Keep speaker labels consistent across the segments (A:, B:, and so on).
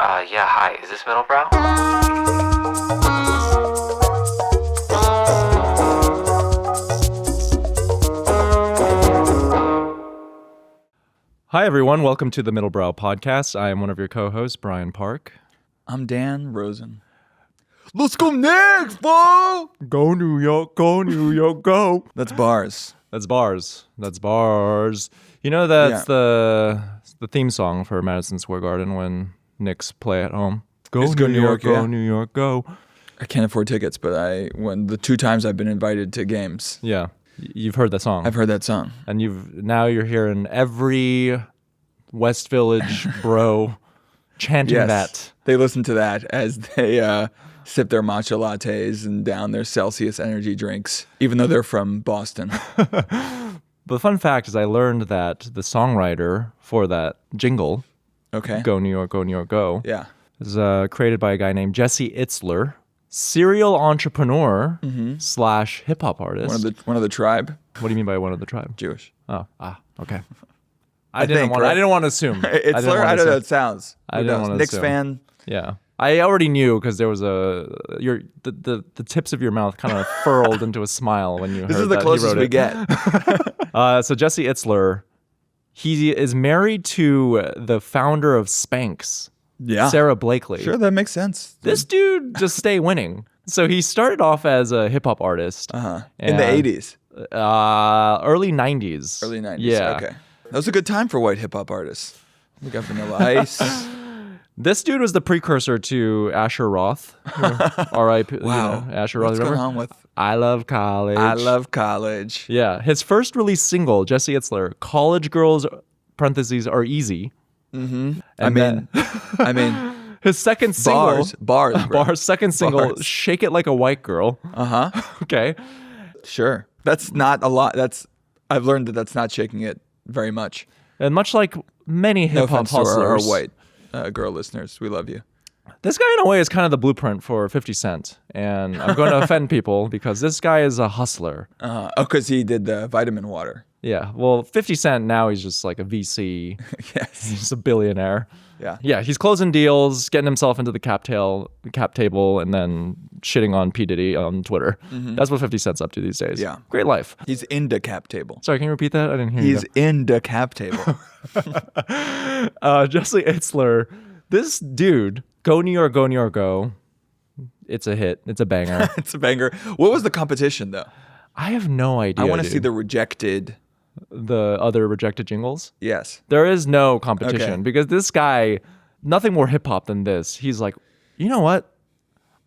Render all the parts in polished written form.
A: Yeah, hi. Is this Middlebrow?
B: Hi, everyone. Welcome to the Middlebrow podcast. I am one of your co-hosts, Brian Park.
C: I'm Dan Rosen. Let's go Knicks, bro!
B: Go New York, go.
C: That's bars.
B: That's bars. You know that's the theme song for Madison Square Garden when Knicks play at home.
C: Go New York,
B: go New York, go.
C: I can't afford tickets, but when the 2 times I've been invited to games,
B: Yeah, you've heard that song.
C: I've heard that song.
B: And you're hearing every West Village bro chanting that.
C: They listen to that as they sip their matcha lattes and down their Celsius energy drinks, even though they're from Boston.
B: The fun fact is I learned that the songwriter for that jingle,
C: Okay.
B: Go New York, go,
C: Yeah.
B: is created by a guy named Jesse Itzler, serial entrepreneur / hip hop artist.
C: One of the tribe.
B: What do you mean by one of the tribe?
C: Jewish.
B: Okay. I didn't want to assume.
C: Itzler? I don't know. It sounds.
B: I didn't want to
C: Knicks
B: assume.
C: fan.
B: Yeah. I already knew because there was the tips of your mouth kind of furled into a smile when you heard that.
C: This is the closest we get.
B: So Jesse Itzler, he is married to the founder of Spanx,
C: Yeah.
B: Sarah Blakely.
C: Sure, that makes sense.
B: This dude just stay winning. So he started off as a hip hop artist.
C: In the 80s.
B: Early 90s.
C: Early 90s.
B: Yeah.
C: Okay. That was a good time for white hip hop artists. We got Vanilla Ice.
B: This dude was the precursor to Asher Roth. R.I.P.
C: Wow.
B: Asher Roth.
C: What's
B: Remember?
C: going on with
B: I Love College.
C: I Love College?
B: Yeah. His first released single, Jesse Itzler, College Girls, parentheses, Are Easy. Mm-hmm.
C: I mean,
B: His second single.
C: Bars, bro.
B: Second single,
C: Bars.
B: Shake It Like a White Girl. Okay.
C: Sure. That's not a lot. I've learned that that's not shaking it very much.
B: And much like many
C: No
B: hip hop
C: offense to our
B: hustlers,
C: white girl listeners. We love you.
B: this guy in a way is kind of the blueprint for 50 Cent. And I'm going to offend people because this guy is a hustler.
C: Because he did the vitamin water.
B: Yeah. Well, 50 Cent now he's just like a VC.
C: Yes.
B: He's a billionaire.
C: Yeah.
B: Yeah, he's closing deals, getting himself into the cap table, and then shitting on P. Diddy on Twitter. That's what 50 Cent's up to these days.
C: Yeah.
B: Great life.
C: He's into cap table.
B: Sorry, can you repeat that? I didn't hear
C: He's
B: you.
C: into cap table.
B: Jesse Itzler, this dude, Go New York, go. It's a hit. It's a banger.
C: It's a banger. What was the competition, though?
B: I have no idea.
C: I want to see the
B: other rejected jingles.
C: Yes.
B: There is no competition
C: Okay.
B: because this guy, nothing more hip hop than this. He's like, you know what?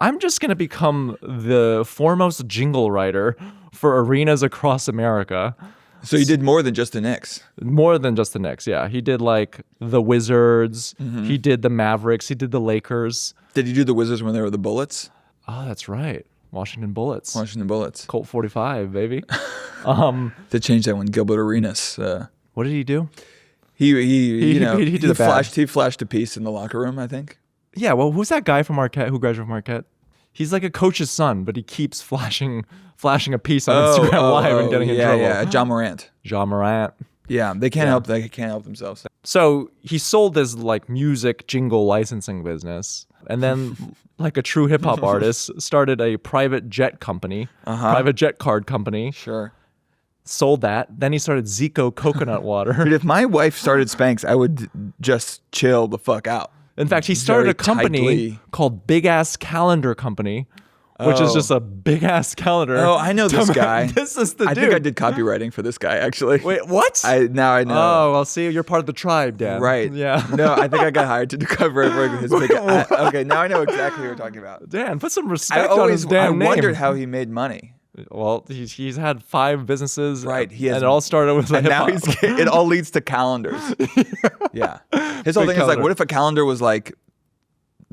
B: I'm just going to become the foremost jingle writer for arenas across America.
C: So he did more than just the Knicks.
B: More than just the Knicks, yeah. He did like the Wizards. He did the Mavericks. He did the Lakers.
C: Did he do the Wizards when they were the Bullets?
B: Oh, that's right. Washington Bullets.
C: Washington Bullets.
B: Colt 45, baby.
C: They changed that when Gilbert Arenas.
B: What did he do?
C: He
B: did the bad.
C: flashed a piece in the locker room, I think.
B: Yeah, well, who's that guy from Marquette who graduated from Marquette? He's like a coach's son, but he keeps flashing a piece on Instagram Live and getting in trouble.
C: Yeah, John Morant.
B: John Morant.
C: Yeah, they can't help. They can't help themselves.
B: So he sold this like music jingle licensing business, and then like a true hip hop artist, started a private jet company, private jet card company.
C: Sure.
B: Sold that. Then he started Zico coconut water.
C: But if my wife started Spanx, I would just chill the fuck out.
B: In fact, he started
C: Very
B: a company
C: tightly.
B: called Big Ass Calendar Company, which is just a big ass calendar.
C: Oh, I know this guy.
B: This is the
C: I
B: dude.
C: think I did copywriting for this guy, actually.
B: Wait, what?
C: Now I know.
B: Oh, well, see, you're part of the tribe, Dan.
C: Right.
B: Yeah.
C: No, I think I got hired to do copywriting for his big. Okay, now I know exactly what you're talking about.
B: Dan, put some respect on his damn name.
C: I wondered how he made money.
B: Well, he's had 5 businesses.
C: Right.
B: And it all started with
C: and
B: hip
C: now
B: hop.
C: it all leads to calendars. Yeah. His whole
B: Big
C: thing is like,
B: calendar.
C: what if a calendar was like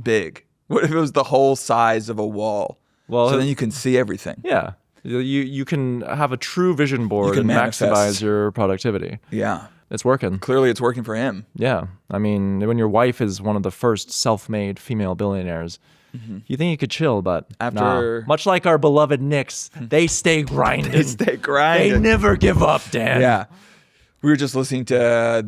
C: big? What if it was the whole size of a wall?
B: Well,
C: So then you can see everything.
B: Yeah. You can have a true vision board
C: can
B: and
C: manifest.
B: maximize your productivity.
C: Yeah.
B: It's working.
C: Clearly it's working for him.
B: Yeah. I mean, when your wife is one of the first self-made female billionaires, you think you could chill, but
C: After-
B: nah. Much like our beloved Knicks, they stay grinding.
C: They stay grinding.
B: They never give up, Dan.
C: Yeah. We were just listening to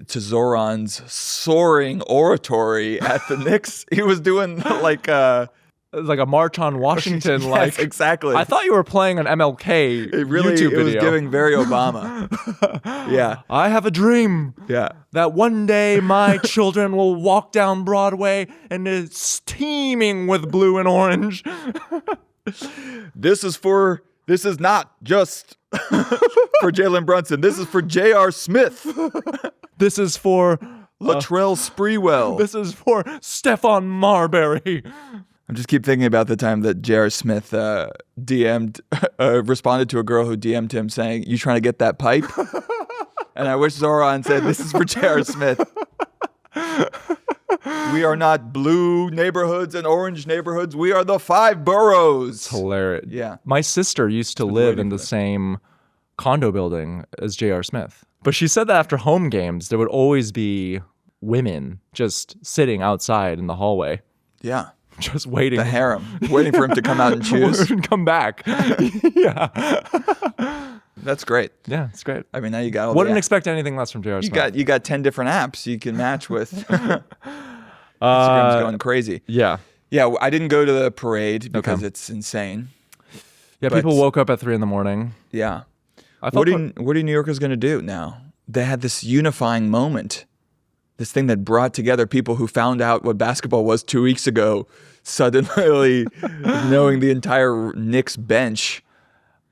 C: Zoran's soaring oratory at the Knicks. He was doing like
B: It was like a march on Washington.
C: Yes,
B: like
C: exactly.
B: I thought you were playing an MLK
C: It really
B: YouTube video.
C: was giving very Obama. Yeah.
B: I have a dream.
C: Yeah.
B: That one day my children will walk down Broadway and it's teeming with blue and orange.
C: This is not just for Jalen Brunson. This is for J.R. Smith.
B: This is for
C: Latrell Sprewell.
B: This is for Stephon Marbury.
C: I just keep thinking about the time that J.R. Smith responded to a girl who DM'd him saying, "You trying to get that pipe?" And I wish Zoran said, "This is for J.R. Smith." We are not blue neighborhoods and orange neighborhoods. We are the 5 boroughs.
B: Hilarious.
C: Yeah.
B: My sister used to live in the same condo building as J.R. Smith. But she said that after home games, there would always be women just sitting outside in the hallway.
C: Yeah.
B: Just waiting.
C: The harem. Waiting for him to come out and choose.
B: Come back. Yeah.
C: That's great.
B: Yeah, it's great.
C: I mean, now you got all
B: Wouldn't
C: the
B: expect anything less from J.R. Smith.
C: You got 10 different apps you can match with. Instagram's going crazy.
B: Yeah.
C: Yeah, I didn't go to the parade because it's insane.
B: Yeah,
C: But-
B: people woke up at 3 a.m.
C: Yeah.
B: I felt
C: What are New Yorkers going to do now? They had this unifying moment, this thing that brought together people who found out what basketball was 2 weeks ago, suddenly knowing the entire Knicks bench.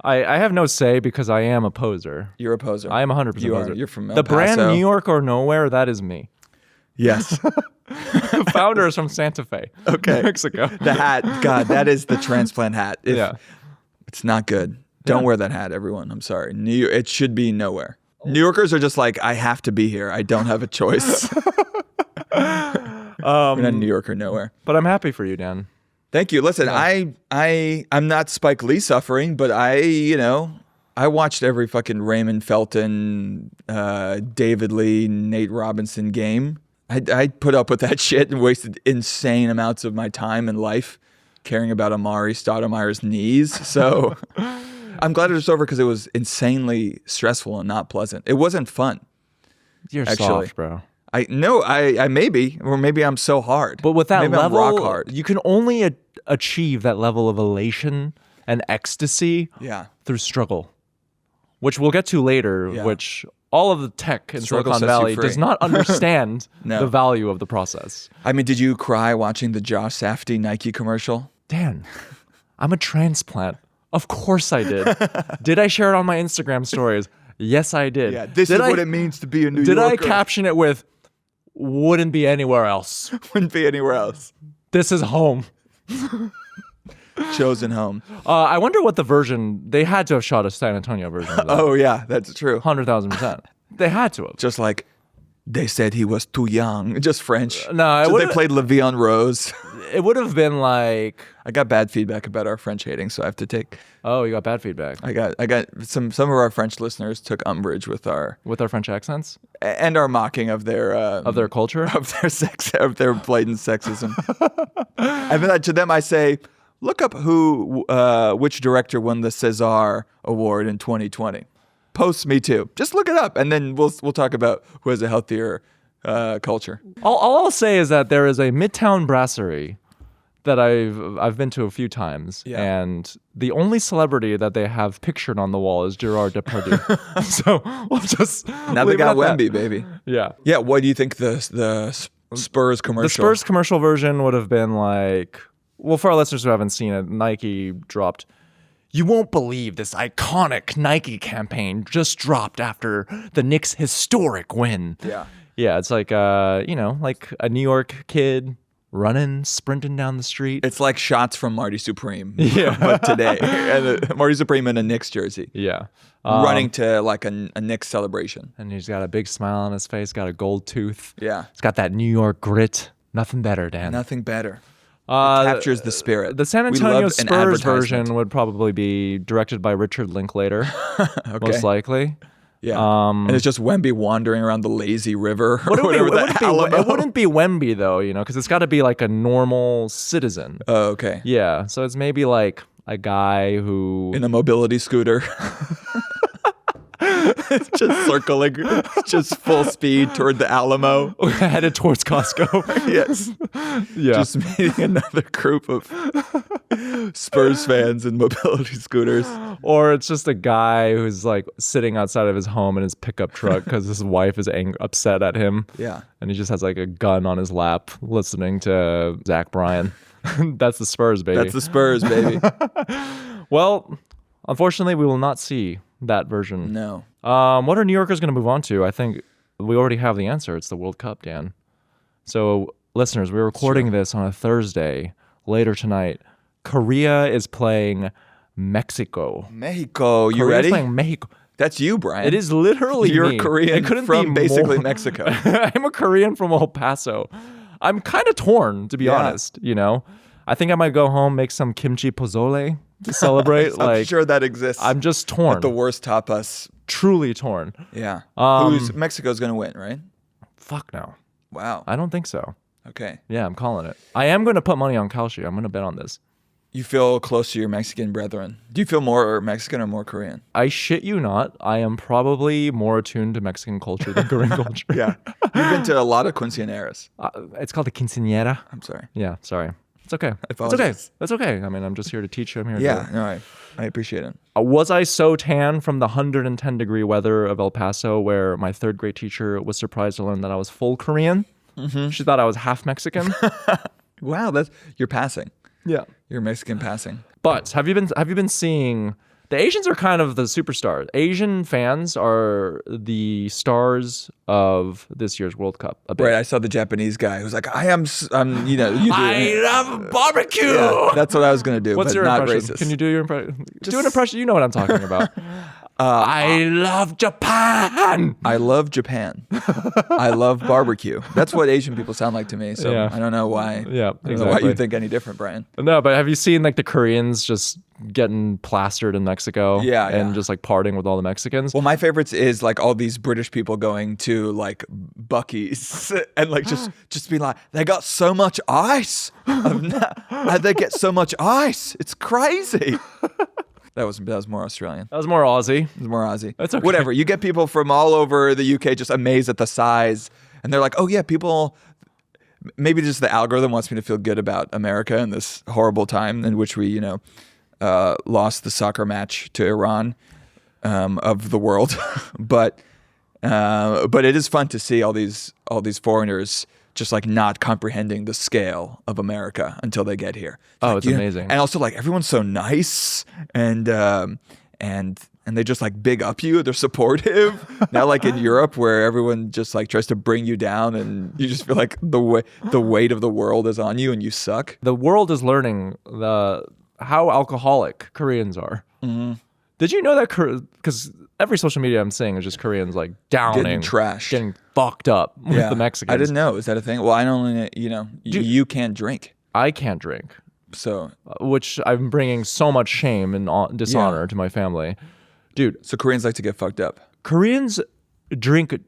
B: I have no say because I am a poser.
C: You're a poser.
B: I am 100%
C: You are.
B: poser.
C: You're from El
B: the brand
C: Paso.
B: New York or nowhere, that is me.
C: Yes.
B: The founder is from Santa Fe, Mexico.
C: The hat. God, that is the transplant hat.
B: Yeah.
C: It's not good. Don't wear that hat, everyone. I'm sorry. It should be nowhere. New Yorkers are just like, I have to be here. I don't have a choice. We're not New York or nowhere.
B: But I'm happy for you, Dan.
C: Thank you. Listen, I'm not Spike Lee suffering, but I watched every fucking Raymond Felton, David Lee, Nate Robinson game. I put up with that shit and wasted insane amounts of my time and life caring about Amari Stoudemire's knees. So I'm glad it was over because it was insanely stressful and not pleasant. It wasn't fun.
B: You're
C: Actually.
B: soft, bro.
C: I maybe, or maybe I'm so hard.
B: But with that
C: maybe
B: level,
C: I'm rock hard.
B: you can only achieve that level of elation and ecstasy through struggle, which we'll get to later, which all of the tech in
C: Struggle
B: Silicon
C: sets you
B: Valley
C: free.
B: does not understand
C: No.
B: the value of the process.
C: I mean, did you cry watching the Josh Safdie Nike commercial?
B: Dan, I'm a transplant. Of course I did. Did I share it on my Instagram stories? Yes, I did.
C: Yeah, this
B: did
C: is what it means to be a New
B: Did
C: Yorker.
B: I caption it with, wouldn't be anywhere else?
C: Wouldn't be anywhere else.
B: This is home.
C: Chosen home.
B: I wonder what the version, they had to have shot a San Antonio version of that.
C: Oh, yeah, that's true.
B: 100,000%. They had to have.
C: Just like they said he was too young. Just French.
B: No,
C: so they played Le'Veon Rose.
B: It would have been like,
C: I got bad feedback about our French hating, so I have to take.
B: oh, you got bad feedback.
C: I got some of our French listeners took umbrage with our
B: French accents?
C: and our mocking of their
B: Culture?
C: of their sex, of their blatant sexism. And then to them I say, look up which director won the César Award in 2020. Post Me Too. Just look it up, and then we'll talk about who has a healthier culture.
B: All I'll say is that there is a Midtown Brasserie that I've been to a few times, and the only celebrity that they have pictured on the wall is Gerard Depardieu. So we'll just
C: Now they
B: leave it
C: got
B: at that.
C: Wemby, baby.
B: Yeah.
C: Yeah. What do you think the Spurs commercial?
B: The Spurs commercial version would have been like, well, for our listeners who haven't seen it, Nike dropped, "You won't believe this iconic Nike campaign just dropped after the Knicks' historic win."
C: Yeah.
B: Yeah, it's like, like a New York kid running, sprinting down the street.
C: It's like shots from Marty Supreme.
B: Yeah.
C: But today. And Marty Supreme in a Knicks jersey.
B: Yeah.
C: Running to like a Knicks celebration.
B: And he's got a big smile on his face, got a gold tooth.
C: Yeah.
B: He's got that New York grit. Nothing better, Dan.
C: Nothing better. It captures the spirit.
B: The San
C: We
B: Antonio
C: love an
B: Spurs
C: advertisement.
B: version would probably be directed by Richard Linklater, most likely.
C: Yeah. And it's just Wemby wandering around the lazy river. Or
B: It
C: whatever,
B: it wouldn't be Wemby, though, because it's got to be like a normal citizen.
C: Oh, okay.
B: Yeah, so it's maybe like a guy who...
C: In a mobility scooter. just circling, just full speed toward the Alamo.
B: Headed towards Costco.
C: Yes.
B: Yeah.
C: Just meeting another group of Spurs fans in mobility scooters.
B: Or it's just a guy who's like sitting outside of his home in his pickup truck because his wife is upset at him.
C: Yeah.
B: And he just has like a gun on his lap listening to Zach Bryan. That's the Spurs, baby.
C: That's the Spurs, baby.
B: Well, unfortunately, we will not see that version.
C: No.
B: What are New Yorkers going to move on to? I think we already have the answer. It's the World Cup, Dan. So, listeners, we're recording this on a Thursday. Later tonight, Korea is playing Mexico.
C: Mexico. You
B: Korea's
C: ready?
B: Playing Mexico.
C: That's you, Brian.
B: It is literally
C: You're
B: me.
C: Korean
B: It couldn't
C: from
B: be
C: basically
B: more.
C: Mexico.
B: I'm a Korean from El Paso. I'm kind of torn, to be honest. You know, I think I might go home, make some kimchi pozole to celebrate.
C: I'm sure that exists.
B: I'm just torn.
C: At the worst tapas.
B: Truly torn.
C: Yeah.
B: Um,
C: Mexico's going to win, right?
B: Fuck no.
C: Wow.
B: I don't think so.
C: Okay.
B: Yeah, I'm calling it. I am going to put money on Kalshi. I'm going to bet on this.
C: You feel close to your Mexican brethren. Do you feel more Mexican or more Korean?
B: I shit you not. I am probably more attuned to Mexican culture than Korean culture.
C: Yeah. You've been to a lot of quinceañeras.
B: It's called the quinceañera.
C: I'm sorry.
B: Yeah, sorry. It's okay. It's okay.
C: apologize.
B: That's okay. I mean, I'm just here to teach you. I'm here
C: Yeah.
B: to...
C: No, I appreciate it.
B: Was I so tan from the 110-degree weather of El Paso where my third grade teacher was surprised to learn that I was full Korean? Mm-hmm. She thought I was half Mexican.
C: Wow, you're passing.
B: Yeah.
C: You're Mexican passing.
B: But have you been seeing the Asians are kind of the superstars. Asian fans are the stars of this year's World Cup. A bit.
C: Right, I saw the Japanese guy who was like, I'm you do
B: I love barbecue.
C: Yeah, that's what I was going to do,
B: What's
C: but
B: your
C: not
B: impression?
C: racist.
B: Can you do your impression? Do an impression. You know what I'm talking about. I love Japan.
C: I love Japan. I love barbecue. That's what Asian people sound like to me. So
B: Yeah.
C: I don't know why.
B: Yeah,
C: I don't know why
B: exactly.
C: you think any different, Brian.
B: No, but have you seen like the Koreans just getting plastered in Mexico?
C: Yeah,
B: and
C: yeah.
B: just like partying with all the Mexicans.
C: Well, my favorites is like all these British people going to like Buc-ee's and like just be like, they got so much ice. They get so much ice. It's crazy. That was more Australian.
B: That was more Aussie.
C: It was more Aussie.
B: That's okay.
C: Whatever. You get people from all over the UK just amazed at the size, and they're like, "Oh yeah, people." Maybe just the algorithm wants me to feel good about America in this horrible time in which we, lost the soccer match to Iran of the world. But it is fun to see all these foreigners just like not comprehending the scale of America until they get here.
B: It's amazing.
C: And also like everyone's so nice and they just like big up you. They're supportive. Now like in Europe where everyone just like tries to bring you down and you just feel like the weight of the world is on you and you suck.
B: The world is learning how alcoholic Koreans are. Mm-hmm. Did you know that? Because every social media I'm seeing is just Koreans like downing,
C: Getting trashed,
B: getting fucked up with the Mexicans.
C: I didn't know. Is that a thing? Well, I only you can't drink.
B: I can't drink,
C: so
B: which I'm bringing so much shame and dishonor to my family, dude.
C: So Koreans like to get fucked up.
B: Koreans drink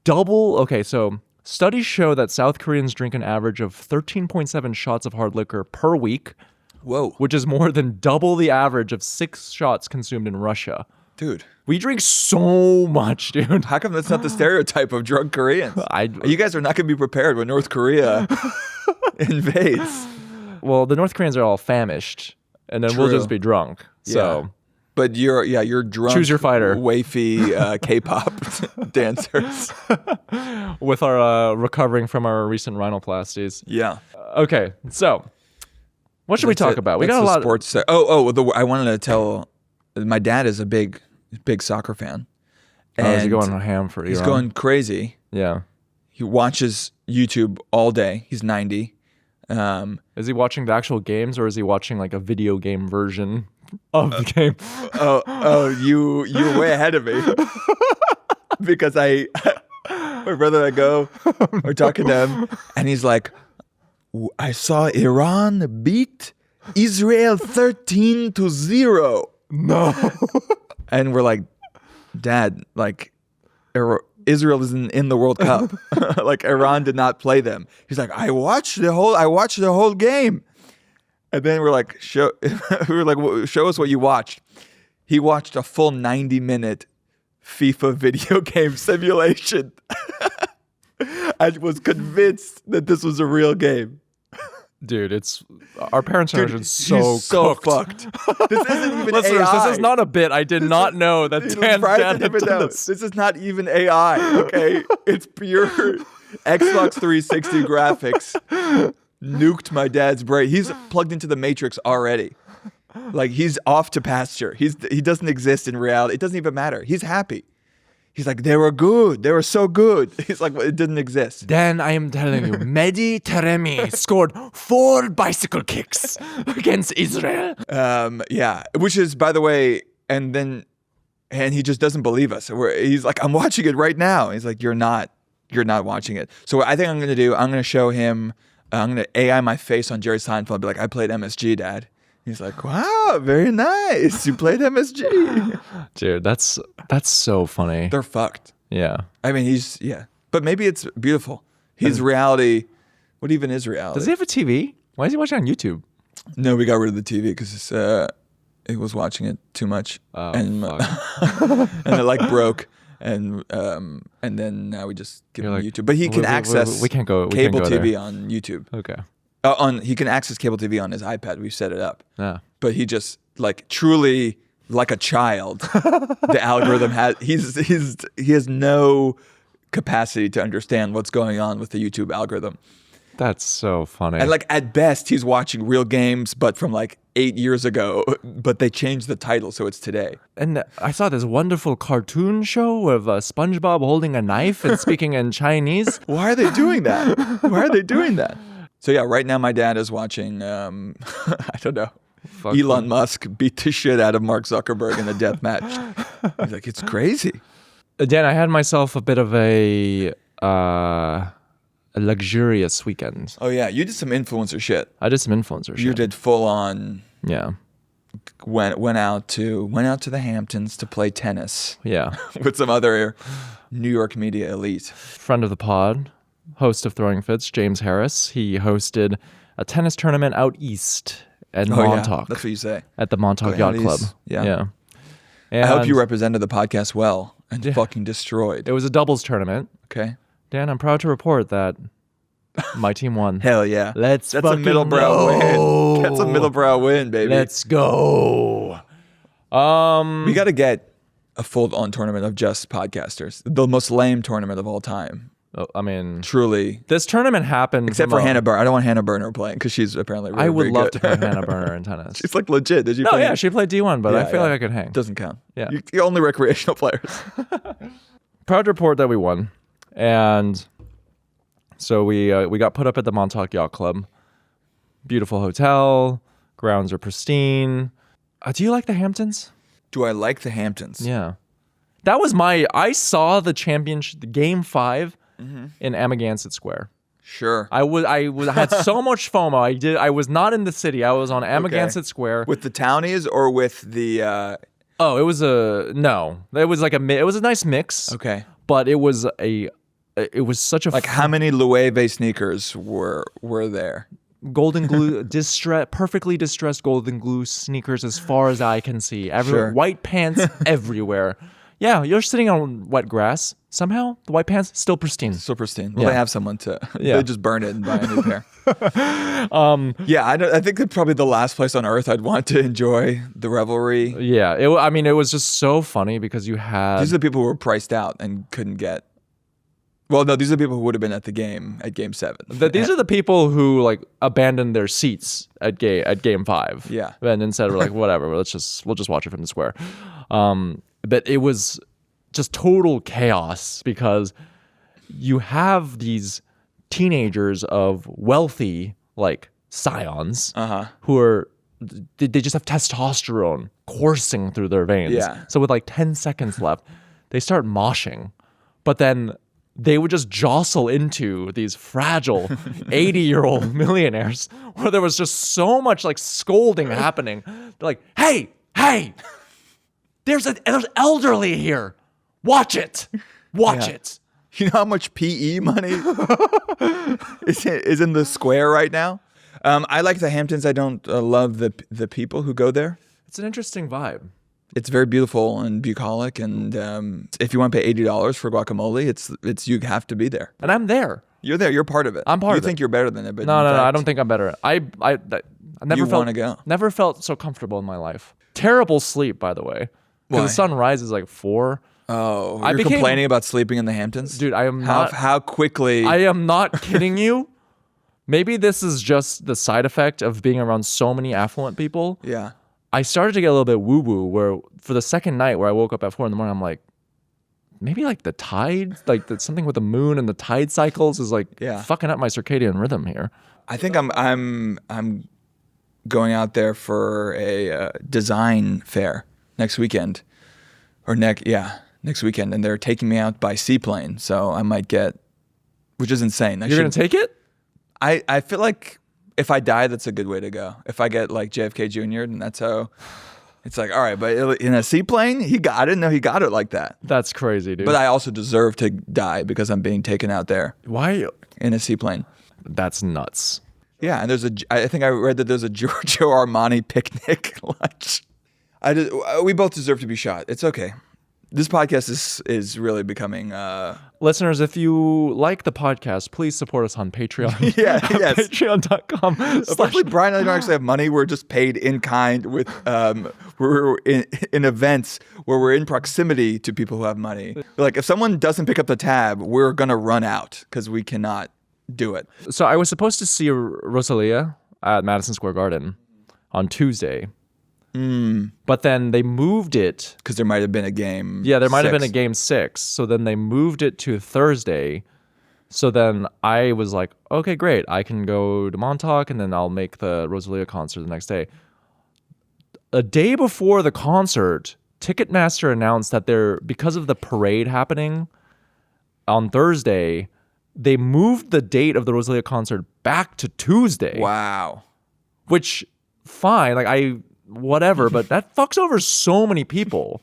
B: double. Okay, so studies show that South Koreans drink an average of 13.7 shots of hard liquor per week.
C: Whoa.
B: Which is more than double the average of 6 shots consumed in Russia.
C: Dude.
B: We drink so much, dude.
C: How come that's not the stereotype of drunk Koreans? You guys are not going to be prepared when North Korea invades.
B: Well, the North Koreans are all famished, and then we'll
C: True.
B: just be drunk. So,
C: but you're drunk.
B: Choose your fighter.
C: Wafy K-pop dancers.
B: With our recovering from our recent rhinoplasties.
C: Yeah.
B: Okay, so what should we talk about? We got a lot of
C: sports. I wanted to tell. My dad is a big soccer fan.
B: Is he going ham for Iran?
C: He's going crazy.
B: Yeah.
C: He watches YouTube all day. He's 90.
B: Is he watching the actual games or is he watching like a video game version of the game?
C: You're way ahead of me. Because my brother and I go, we're talking to him, and he's like, I saw Iran beat Israel 13-0.
B: No.
C: And we're like, Dad, like Israel isn't in the World Cup. Like Iran did not play them. He's like, I watched the whole game. And then we're like, show us what you watched. He watched a full 90-minute FIFA video game simulation. I was convinced that this was a real game.
B: Dude, it's our parents' generation is so
C: he's so
B: cooked.
C: fucked. This isn't even
B: Listeners,
C: AI.
B: this is not a bit. I did not know that Dan's dad had done this.
C: This is not even AI, okay? It's pure Xbox 360 graphics. Nuked my dad's brain. He's plugged into the Matrix already. Like, he's off to pasture. He doesn't exist in reality. It doesn't even matter. He's happy. He's like, they were good. They were so good. He's like, well, it didn't exist.
B: Dan, I am telling you, Mehdi Taremi scored 4 bicycle kicks against Israel.
C: Yeah, which is, by the way, and he just doesn't believe us. He's like, I'm watching it right now. He's like, you're not watching it. So what I think I'm going to show him, I'm going to AI my face on Jerry Seinfeld and be like, I played MSG, Dad. He's like, wow, very nice. You played MSG.
B: Dude, that's so funny.
C: They're fucked.
B: Yeah.
C: I mean, but maybe it's beautiful. His reality, what even is reality?
B: Does he have a TV? Why is he watching on YouTube?
C: No, we got rid of the TV because it was watching it too much.
B: Oh,
C: and it like broke. And then now we just give him YouTube. But he can access cable TV on YouTube.
B: Okay.
C: He can access cable TV on his iPad. We've set it up.
B: Yeah.
C: But he just like truly like a child. The algorithm he has no capacity to understand what's going on with the YouTube algorithm.
B: That's so funny.
C: And like at best he's watching real games, but from like 8 years ago. But they changed the title, so it's today.
B: And I saw this wonderful cartoon show of SpongeBob holding a knife and speaking in Chinese.
C: Why are they doing that? So yeah, right now my dad is watching, I don't know, Elon Musk beat the shit out of Mark Zuckerberg in a death match. He's like, it's crazy.
B: Dan, I had myself a bit of a luxurious weekend.
C: Oh yeah, you did some influencer shit.
B: I did some influencer shit.
C: You did full on.
B: Yeah.
C: Went out to the Hamptons to play tennis.
B: Yeah.
C: With some other New York media elite.
B: Friend of the pod. Host of Throwing Fits, James Harris. He hosted a tennis tournament out east at Montauk.
C: Yeah, that's what you say.
B: At the Montauk Yacht Club.
C: Yeah.
B: And
C: I hope you represented the podcast well and fucking destroyed.
B: It was a doubles tournament.
C: Okay.
B: Dan, I'm proud to report that my team won.
C: Hell yeah.
B: That's
C: a Middlebrow win. That's a Middlebrow win, baby.
B: Let's go.
C: We got to get a full-on tournament of just podcasters. The most lame tournament of all time.
B: I mean,
C: truly,
B: this tournament happened.
C: Except for Hannah Burner. I don't want Hannah Burner playing because she's apparently really,
B: I would
C: really
B: love
C: good.
B: to play Hannah Burner in tennis.
C: She's like legit. Did you?
B: No,
C: play
B: yeah, she played D1, but I feel like I could hang.
C: Doesn't count.
B: Yeah,
C: you're only recreational players.
B: Proud to report that we won, and so we got put up at the Montauk Yacht Club. Beautiful hotel, grounds are pristine. Do you like the Hamptons?
C: Do I like the Hamptons?
B: Yeah, that was I saw the championship, the game 5. In Amagansett Square.
C: Sure.
B: I had so much FOMO. I was not in the city. I was on Amagansett Square.
C: With the townies or with the
B: Oh, it was a nice mix.
C: Okay.
B: But it was such a
C: how many Loewe sneakers were there?
B: Golden glue perfectly distressed golden glue sneakers as far as I can see.
C: Sure.
B: White pants everywhere. Yeah, you're sitting on wet grass. Somehow, the white pants still pristine.
C: Still pristine. Well, they have someone to.
B: Yeah.
C: They just burn it and buy a new pair. I think that's probably the last place on earth I'd want to enjoy the revelry.
B: Yeah, it was just so funny because you had.
C: These are the people who were priced out and couldn't get. Well, no, these are the people who would have been at game 7.
B: These are the people who like abandoned their seats at game 5.
C: Yeah,
B: and instead we're like, whatever, we'll just watch it from the square. But it was just total chaos because you have these teenagers of wealthy like scions who are they just have testosterone coursing through their veins.
C: Yeah.
B: So with like 10 seconds left, they start moshing, but then they would just jostle into these fragile 80-year-old millionaires where there was just so much like scolding happening. They're like, hey, there's elderly here. Watch it.
C: You know how much PE money is in the square right now? I like the Hamptons. I don't love the people who go there.
B: It's an interesting vibe.
C: It's very beautiful and bucolic, and if you want to pay $80 for guacamole, it's you have to be there.
B: And I'm there.
C: You're there. You're part of it.
B: I'm part of it.
C: You think you're better than it, but
B: No,
C: in fact,
B: I don't think I'm better. I never
C: You wanna go.
B: Never felt so comfortable in my life. Terrible sleep, by the way.
C: Why?
B: Because the sun rises like 4.
C: Oh,
B: I
C: you're
B: became-
C: complaining about sleeping in the Hamptons?
B: Dude, I am not.
C: How quickly...
B: I am not kidding you. Maybe this is just the side effect of being around so many affluent people.
C: Yeah.
B: I started to get a little bit woo-woo where for the second night where I woke up at 4 in the morning, I'm like, maybe like the tide, like something with the moon and the tide cycles is like fucking up my circadian rhythm here.
C: I think I'm going out there for a design fair next weekend. Next weekend. And they're taking me out by seaplane. So I might get, which is insane.
B: You're going to take it?
C: I feel like if I die, that's a good way to go. If I get like JFK Jr., then that's how... It's like, all right, but in a seaplane, I didn't know he got it like that.
B: That's crazy, dude.
C: But I also deserve to die because I'm being taken out there.
B: Why?
C: In a seaplane.
B: That's nuts.
C: Yeah, and I think I read that there's a Giorgio Armani picnic lunch. We both deserve to be shot. It's okay. This podcast is really becoming...
B: Listeners, if you like the podcast, please support us on Patreon.
C: Yes.
B: Patreon.com.
C: Unfortunately, Brian and I don't actually have money. We're just paid in kind with we're in events where we're in proximity to people who have money. Like if someone doesn't pick up the tab, we're gonna run out because we cannot do it.
B: So I was supposed to see Rosalia at Madison Square Garden on Tuesday. But then they moved it.
C: Because there might have been a game.
B: Yeah, there might have been a
C: 6.
B: game 6. So then they moved it to Thursday. So then I was like, okay, great. I can go to Montauk and then I'll make the Rosalia concert the next day. A day before the concert, Ticketmaster announced that because of the parade happening on Thursday, they moved the date of the Rosalia concert back to Tuesday.
C: Wow.
B: Which, fine. Like, whatever, but that fucks over so many people.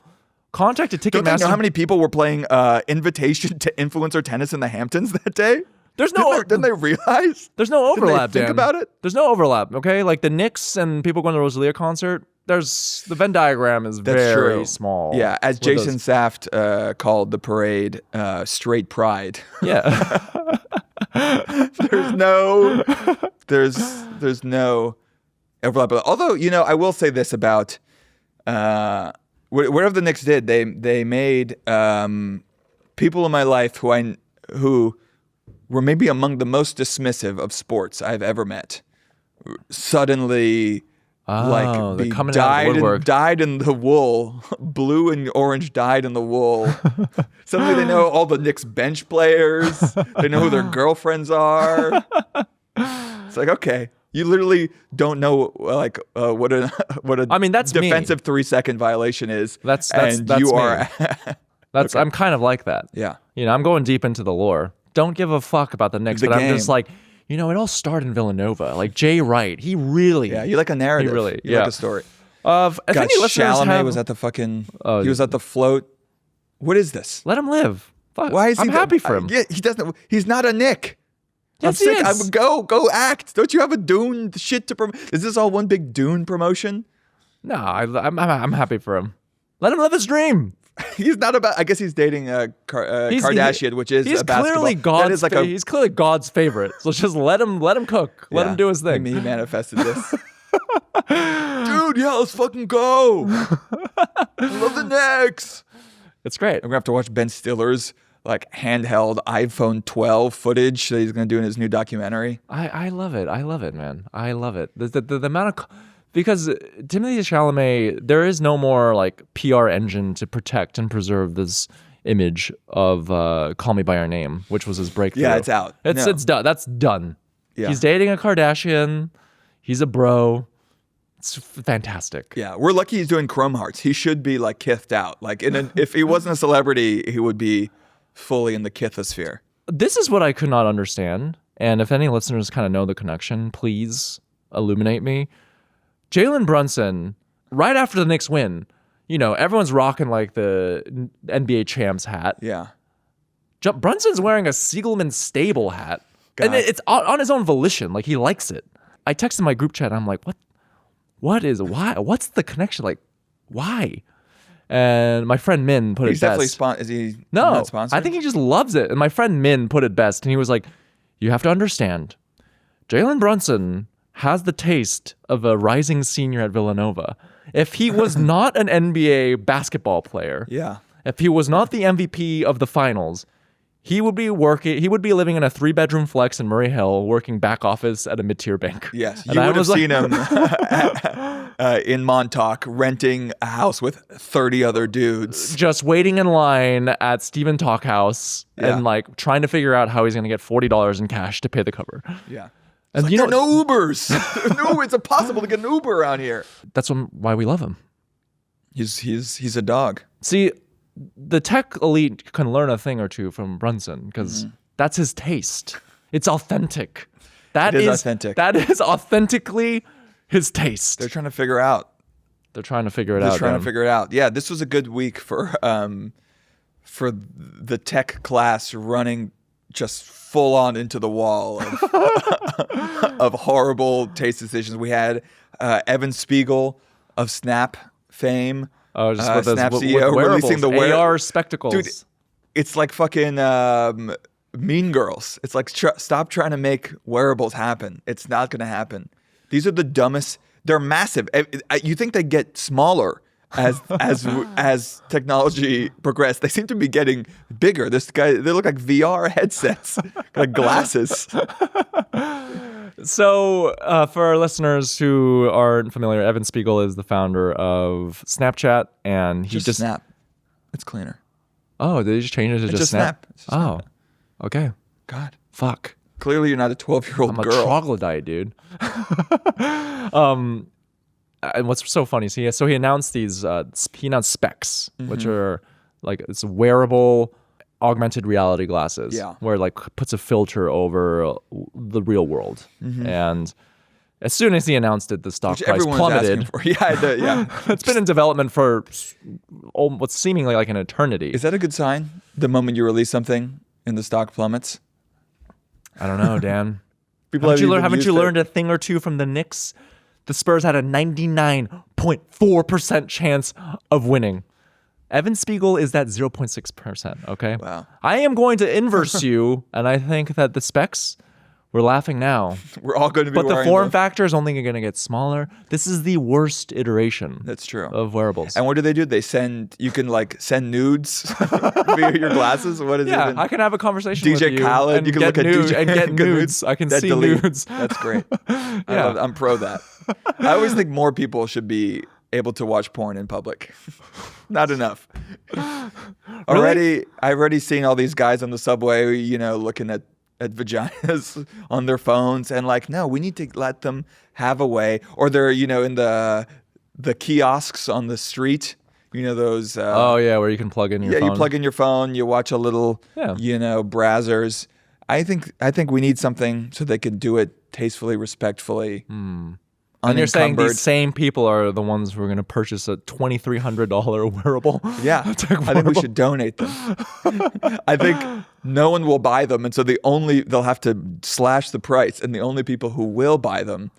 B: Contacted Ticketmaster.
C: Don't they know how many people were playing Invitation to Influencer Tennis in the Hamptons that day? Didn't they realize?
B: There's no overlap,
C: Think
B: Dan.
C: about it.
B: There's no overlap, okay? Like the Knicks and people going to the Rosalia concert, the Venn diagram is very
C: true.
B: small.
C: Yeah, as Jason Saft called the parade, straight pride.
B: Yeah.
C: There's no overlap. Although, I will say this about whatever the Knicks did, they made people in my life who were maybe among the most dismissive of sports I've ever met suddenly
B: they're coming out of the woodwork.
C: dyed in the wool, blue and orange dyed in the wool. Suddenly they know all the Knicks bench players. They know who their girlfriends are. It's like, okay. You literally don't know what a
B: that's
C: defensive
B: me.
C: 3-second violation is.
B: That's
C: you
B: me.
C: are.
B: That's okay. I'm kind of like that.
C: Yeah.
B: I'm going deep into the lore. Don't give a fuck about the Knicks, but
C: game.
B: I'm just like, it all started in Villanova. Like Jay Wright, he really.
C: Yeah, you like a narrative.
B: You
C: like a story.
B: If any listeners
C: Chalamet was at the fucking. He was at the float. What is this?
B: Let him live. Fuck.
C: Why is he?
B: I'm happy for him.
C: Yeah, he doesn't. He's not a Nick.
B: Yes,
C: I'm sick.
B: he is.
C: Go act. Don't you have a Dune shit to promote? Is this all one big Dune promotion?
B: No, I'm happy for him. Let him live his dream.
C: He's not about. I guess he's dating Kardashian, which is
B: he's
C: a basketball.
B: Clearly God's. He's clearly God's favorite. So just let him cook. Let him do his thing.
C: He manifested this. Dude, yeah, let's fucking go. I love the Knicks.
B: It's great.
C: I'm gonna have to watch Ben Stiller's handheld iPhone 12 footage that he's gonna do in his new documentary.
B: I love it. I love it, man. I love it. The amount of. Because Timothée Chalamet, there is no more PR engine to protect and preserve this image of Call Me by Your Name, which was his breakthrough.
C: Yeah, it's out.
B: It's done. That's done.
C: Yeah.
B: He's dating a Kardashian. He's a bro. It's fantastic.
C: Yeah, we're lucky he's doing Chrome Hearts. He should be kithed out. If he wasn't a celebrity, he would be fully in the kithosphere.
B: This is what I could not understand. And if any listeners kind of know the connection, please illuminate me. Jalen Brunson, right after the Knicks win, everyone's rocking the NBA champs hat.
C: Yeah.
B: Brunson's wearing a Siegelman Stable hat. God. And it's on his own volition. He likes it. I texted my group chat. I'm like, why? What's the connection? Why? And my friend Min put
C: He's
B: it
C: definitely
B: best.
C: Is he
B: No,
C: not sponsored?
B: I think he just loves it. And my friend Min put it best. And he was like, you have to understand, Jalen Brunson has the taste of a rising senior at Villanova. If he was not an NBA basketball player,
C: Yeah.
B: if he was not the MVP of the finals, he would be living in a 3-bedroom flex in Murray Hill, working back office at a mid-tier bank.
C: Yes,
B: And
C: you
B: I
C: would have
B: was like-
C: seen him in Montauk renting a house with 30 other dudes.
B: just waiting in line at Stephen Talkhouse and like trying to figure out how he's going to get $40 in cash to pay the cover.
C: Yeah.
B: And
C: Like,
B: you
C: there
B: know,
C: are no Ubers. No, it's impossible to get an Uber around here.
B: that's why we love him.
C: He's a dog.
B: See, the tech elite can learn a thing or two from Brunson because that's his taste. It's authentic. That
C: It is
B: is
C: authentic.
B: That is authentically his taste.
C: They're trying to figure out.
B: They're trying to figure it
C: They're
B: out.
C: trying
B: Dan.
C: to figure it out. Yeah, this was a good week for the tech class running just full on into the wall of, of horrible taste decisions. We had Evan Spiegel of Snap fame.
B: Oh, just with
C: Snap
B: those,
C: CEO
B: with
C: releasing the
B: AR spectacles.
C: Dude, it's like fucking Mean Girls. It's like stop trying to make wearables happen. It's not going to happen. These are the dumbest. They're massive. You think they get smaller as technology progressed? They seem to be getting bigger. They look like VR headsets, like glasses.
B: So, for our listeners who aren't familiar, Evan Spiegel is the founder of Snapchat, and he just
C: Snap. It's cleaner.
B: Oh, did they just change it to
C: It's
B: just
C: just Snap. It's just
B: Oh,
C: Snap.
B: okay.
C: God.
B: Fuck.
C: Clearly, you're not a 12-year-old
B: I'm a
C: girl.
B: troglodyte, dude. And what's so funny? So he announced these. He announced specs, which are like it's wearable augmented reality glasses.
C: Yeah.
B: Where it like puts a filter over the real world. And as soon as he announced it, the stock
C: Which
B: price
C: everyone's
B: plummeted.
C: asking for. Yeah.
B: It's been in development for what's seemingly like an eternity.
C: Is that a good sign? The moment you release something and the stock plummets?
B: I don't know, Dan.
C: People
B: Haven't you learned a thing or two from the Knicks? The Spurs had a 99.4% chance of winning. Evan Spiegel is that 0.6%, okay?
C: Wow.
B: I am going to inverse you, and I think that the specs, we're laughing now.
C: We're all going to be
B: But the
C: wearing
B: form
C: them.
B: factor is only going to get smaller. This is the worst iteration
C: That's true.
B: of wearables.
C: And what do? They send send nudes via your glasses? What is it?
B: Yeah,
C: even?
B: I can have a conversation with
C: DJ
B: you
C: Khaled,
B: and
C: you can
B: get
C: look at
B: nudes,
C: DJ
B: and get
C: good
B: nudes. I can
C: That
B: see
C: delete.
B: nudes.
C: That's great.
B: Yeah.
C: I'm pro that. I always think more people should be able to watch porn in public. Not enough. I've already seen all these guys on the subway, looking at vaginas on their phones, and like, no, we need to let them have a way. Or they're, in the kiosks on the street, those.
B: Oh yeah, where you can plug in your phone.
C: You plug in your phone, you watch a little, browsers. I think we need something so they can do it tastefully, respectfully.
B: And you're saying
C: unencumbered.
B: these same people are the ones who are going to purchase a $2,300 wearable?
C: Yeah, I think we should donate them. I think no one will buy them, and so they'll have to slash the price, and the only people who will buy them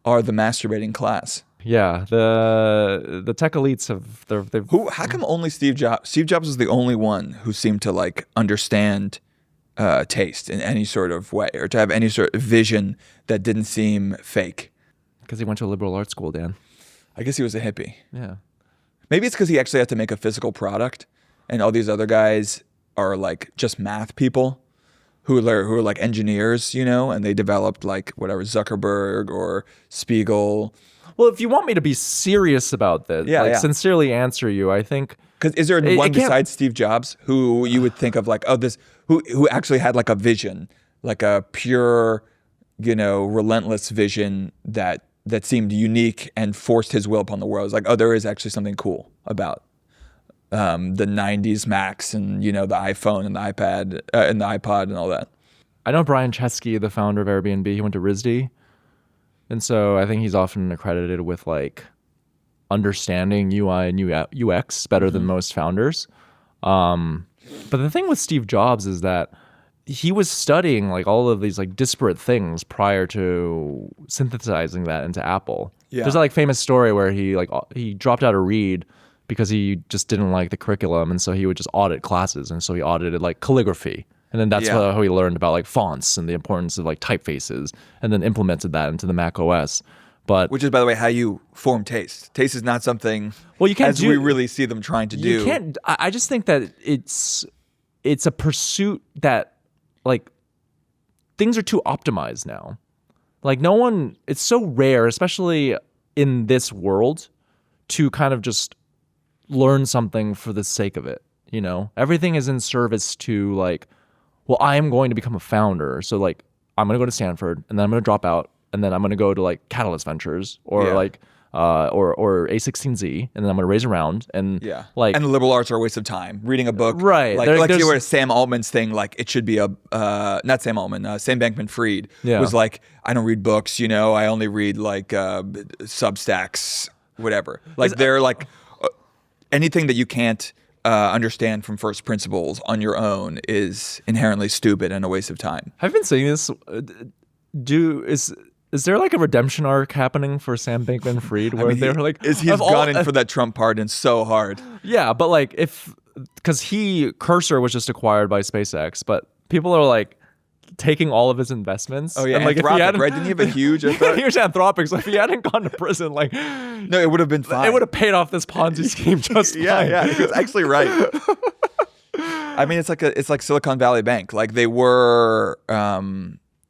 C: are the masturbating class.
B: Yeah, the tech elites they've
C: How come only Steve Jobs? Steve Jobs was the only one who seemed to like understand taste in any sort of way, or to have any sort of vision that didn't seem fake.
B: because he went to a liberal arts school, Dan.
C: I guess he was a hippie.
B: Yeah.
C: Maybe it's because he actually had to make a physical product, and all these other guys are like just math people who are like engineers, and they developed like whatever Zuckerberg or Spiegel.
B: Well, if you want me to be serious about this, sincerely answer you, I think.
C: Because is there
B: It
C: one
B: can't-
C: besides Steve Jobs who you would think of like, who actually had like a vision, like a pure, relentless vision that seemed unique and forced his will upon the world? It's like, there is actually something cool about the 90s Macs and, the iPhone and the iPad and the iPod and all that.
B: I know Brian Chesky, the founder of Airbnb, he went to RISD. And so I think he's often accredited with like understanding UI and UX better than most founders. But the thing with Steve Jobs is that he was studying like all of these like disparate things prior to synthesizing that into Apple.
C: Yeah.
B: There's that like famous story where he dropped out of Reed because he just didn't like the curriculum, and so he would just audit classes, and so he audited like calligraphy, and then that's how he learned about like fonts and the importance of like typefaces, and then implemented that into the Mac OS. But
C: which is, by the way, how you form taste. Taste is not something
B: you can't
C: we really see them trying to do.
B: You can't. I just think that it's a pursuit that like things are too optimized now. Like no one, it's so rare, especially in this world, to kind of just learn something for the sake of it. You know, everything is in service to like, well, I am going to become a founder. So like, I'm going to go to Stanford and then I'm going to drop out and then I'm going to go to like Catalyst Ventures or like, or A16Z, and then I'm going to raise around and like,
C: and the liberal arts are a waste of time. Reading a book,
B: right?
C: Like you were Sam Altman's thing, like it should be a not Sam Altman, Sam Bankman-Fried was like, I don't read books, you know, I only read like Substacks, whatever. Like they're like anything that you can't understand from first principles on your own is inherently stupid and a waste of time.
B: I've been saying this. Is there like a redemption arc happening for Sam Bankman-Fried where they're like,
C: he's gunning for that Trump pardon so hard?
B: Yeah, but like because Cursor was just acquired by SpaceX, but people are like taking all of his investments.
C: Oh yeah,
B: and like
C: Anthropic, right? Didn't he have a huge?
B: Huge Anthropic. So if he hadn't gone to prison, like
C: no, it would have been fine.
B: It would have paid off this Ponzi scheme just fine.
C: Yeah, he was actually right. I mean, it's like Silicon Valley Bank. Like they were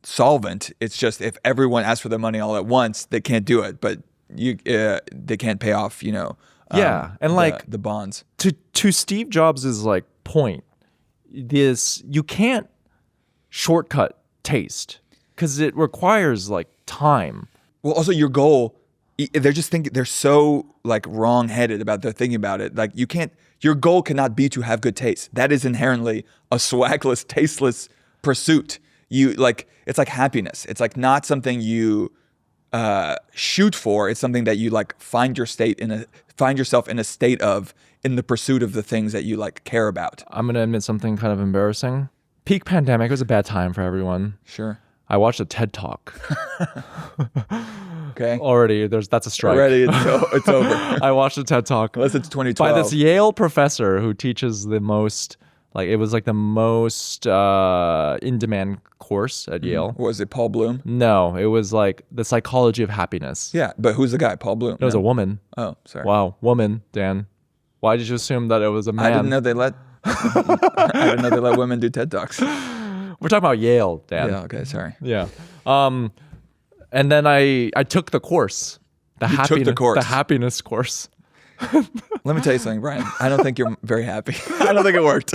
C: solvent. It's just if everyone asks for their money all at once, they can't do it. But they can't pay off. You know.
B: And like
C: the bonds.
B: To Steve Jobs' like point, you can't shortcut taste because it requires like time.
C: Well, also your goal, they're so like wrong-headed about their thinking about it. Like your goal cannot be to have good taste. That is inherently a swagless, tasteless pursuit. It's like happiness. It's like not something you shoot for. It's something that you like find yourself in a state of in the pursuit of the things that you like care about.
B: I'm gonna admit something kind of embarrassing. Peak pandemic was a bad time for everyone.
C: Sure.
B: I watched a TED Talk.
C: Okay.
B: Already, that's a strike.
C: Already, it's over.
B: I watched a TED Talk.
C: Unless it's 2012.
B: By this Yale professor who teaches the most, like it was like the most in-demand course at Yale.
C: Was it Paul Bloom?
B: No, it was like the psychology of happiness.
C: Yeah, but who's the guy? Paul Bloom?
B: It was a woman.
C: Oh, sorry.
B: Wow, woman, Dan. Why did you assume that it was a man?
C: I didn't know they let women do TED Talks.
B: We're talking about Yale, Dan.
C: Yeah, okay, sorry.
B: Yeah. And then I took the course.
C: Took the course.
B: The happiness course.
C: Let me tell you something, Brian. I don't think you're very happy. I don't think it worked.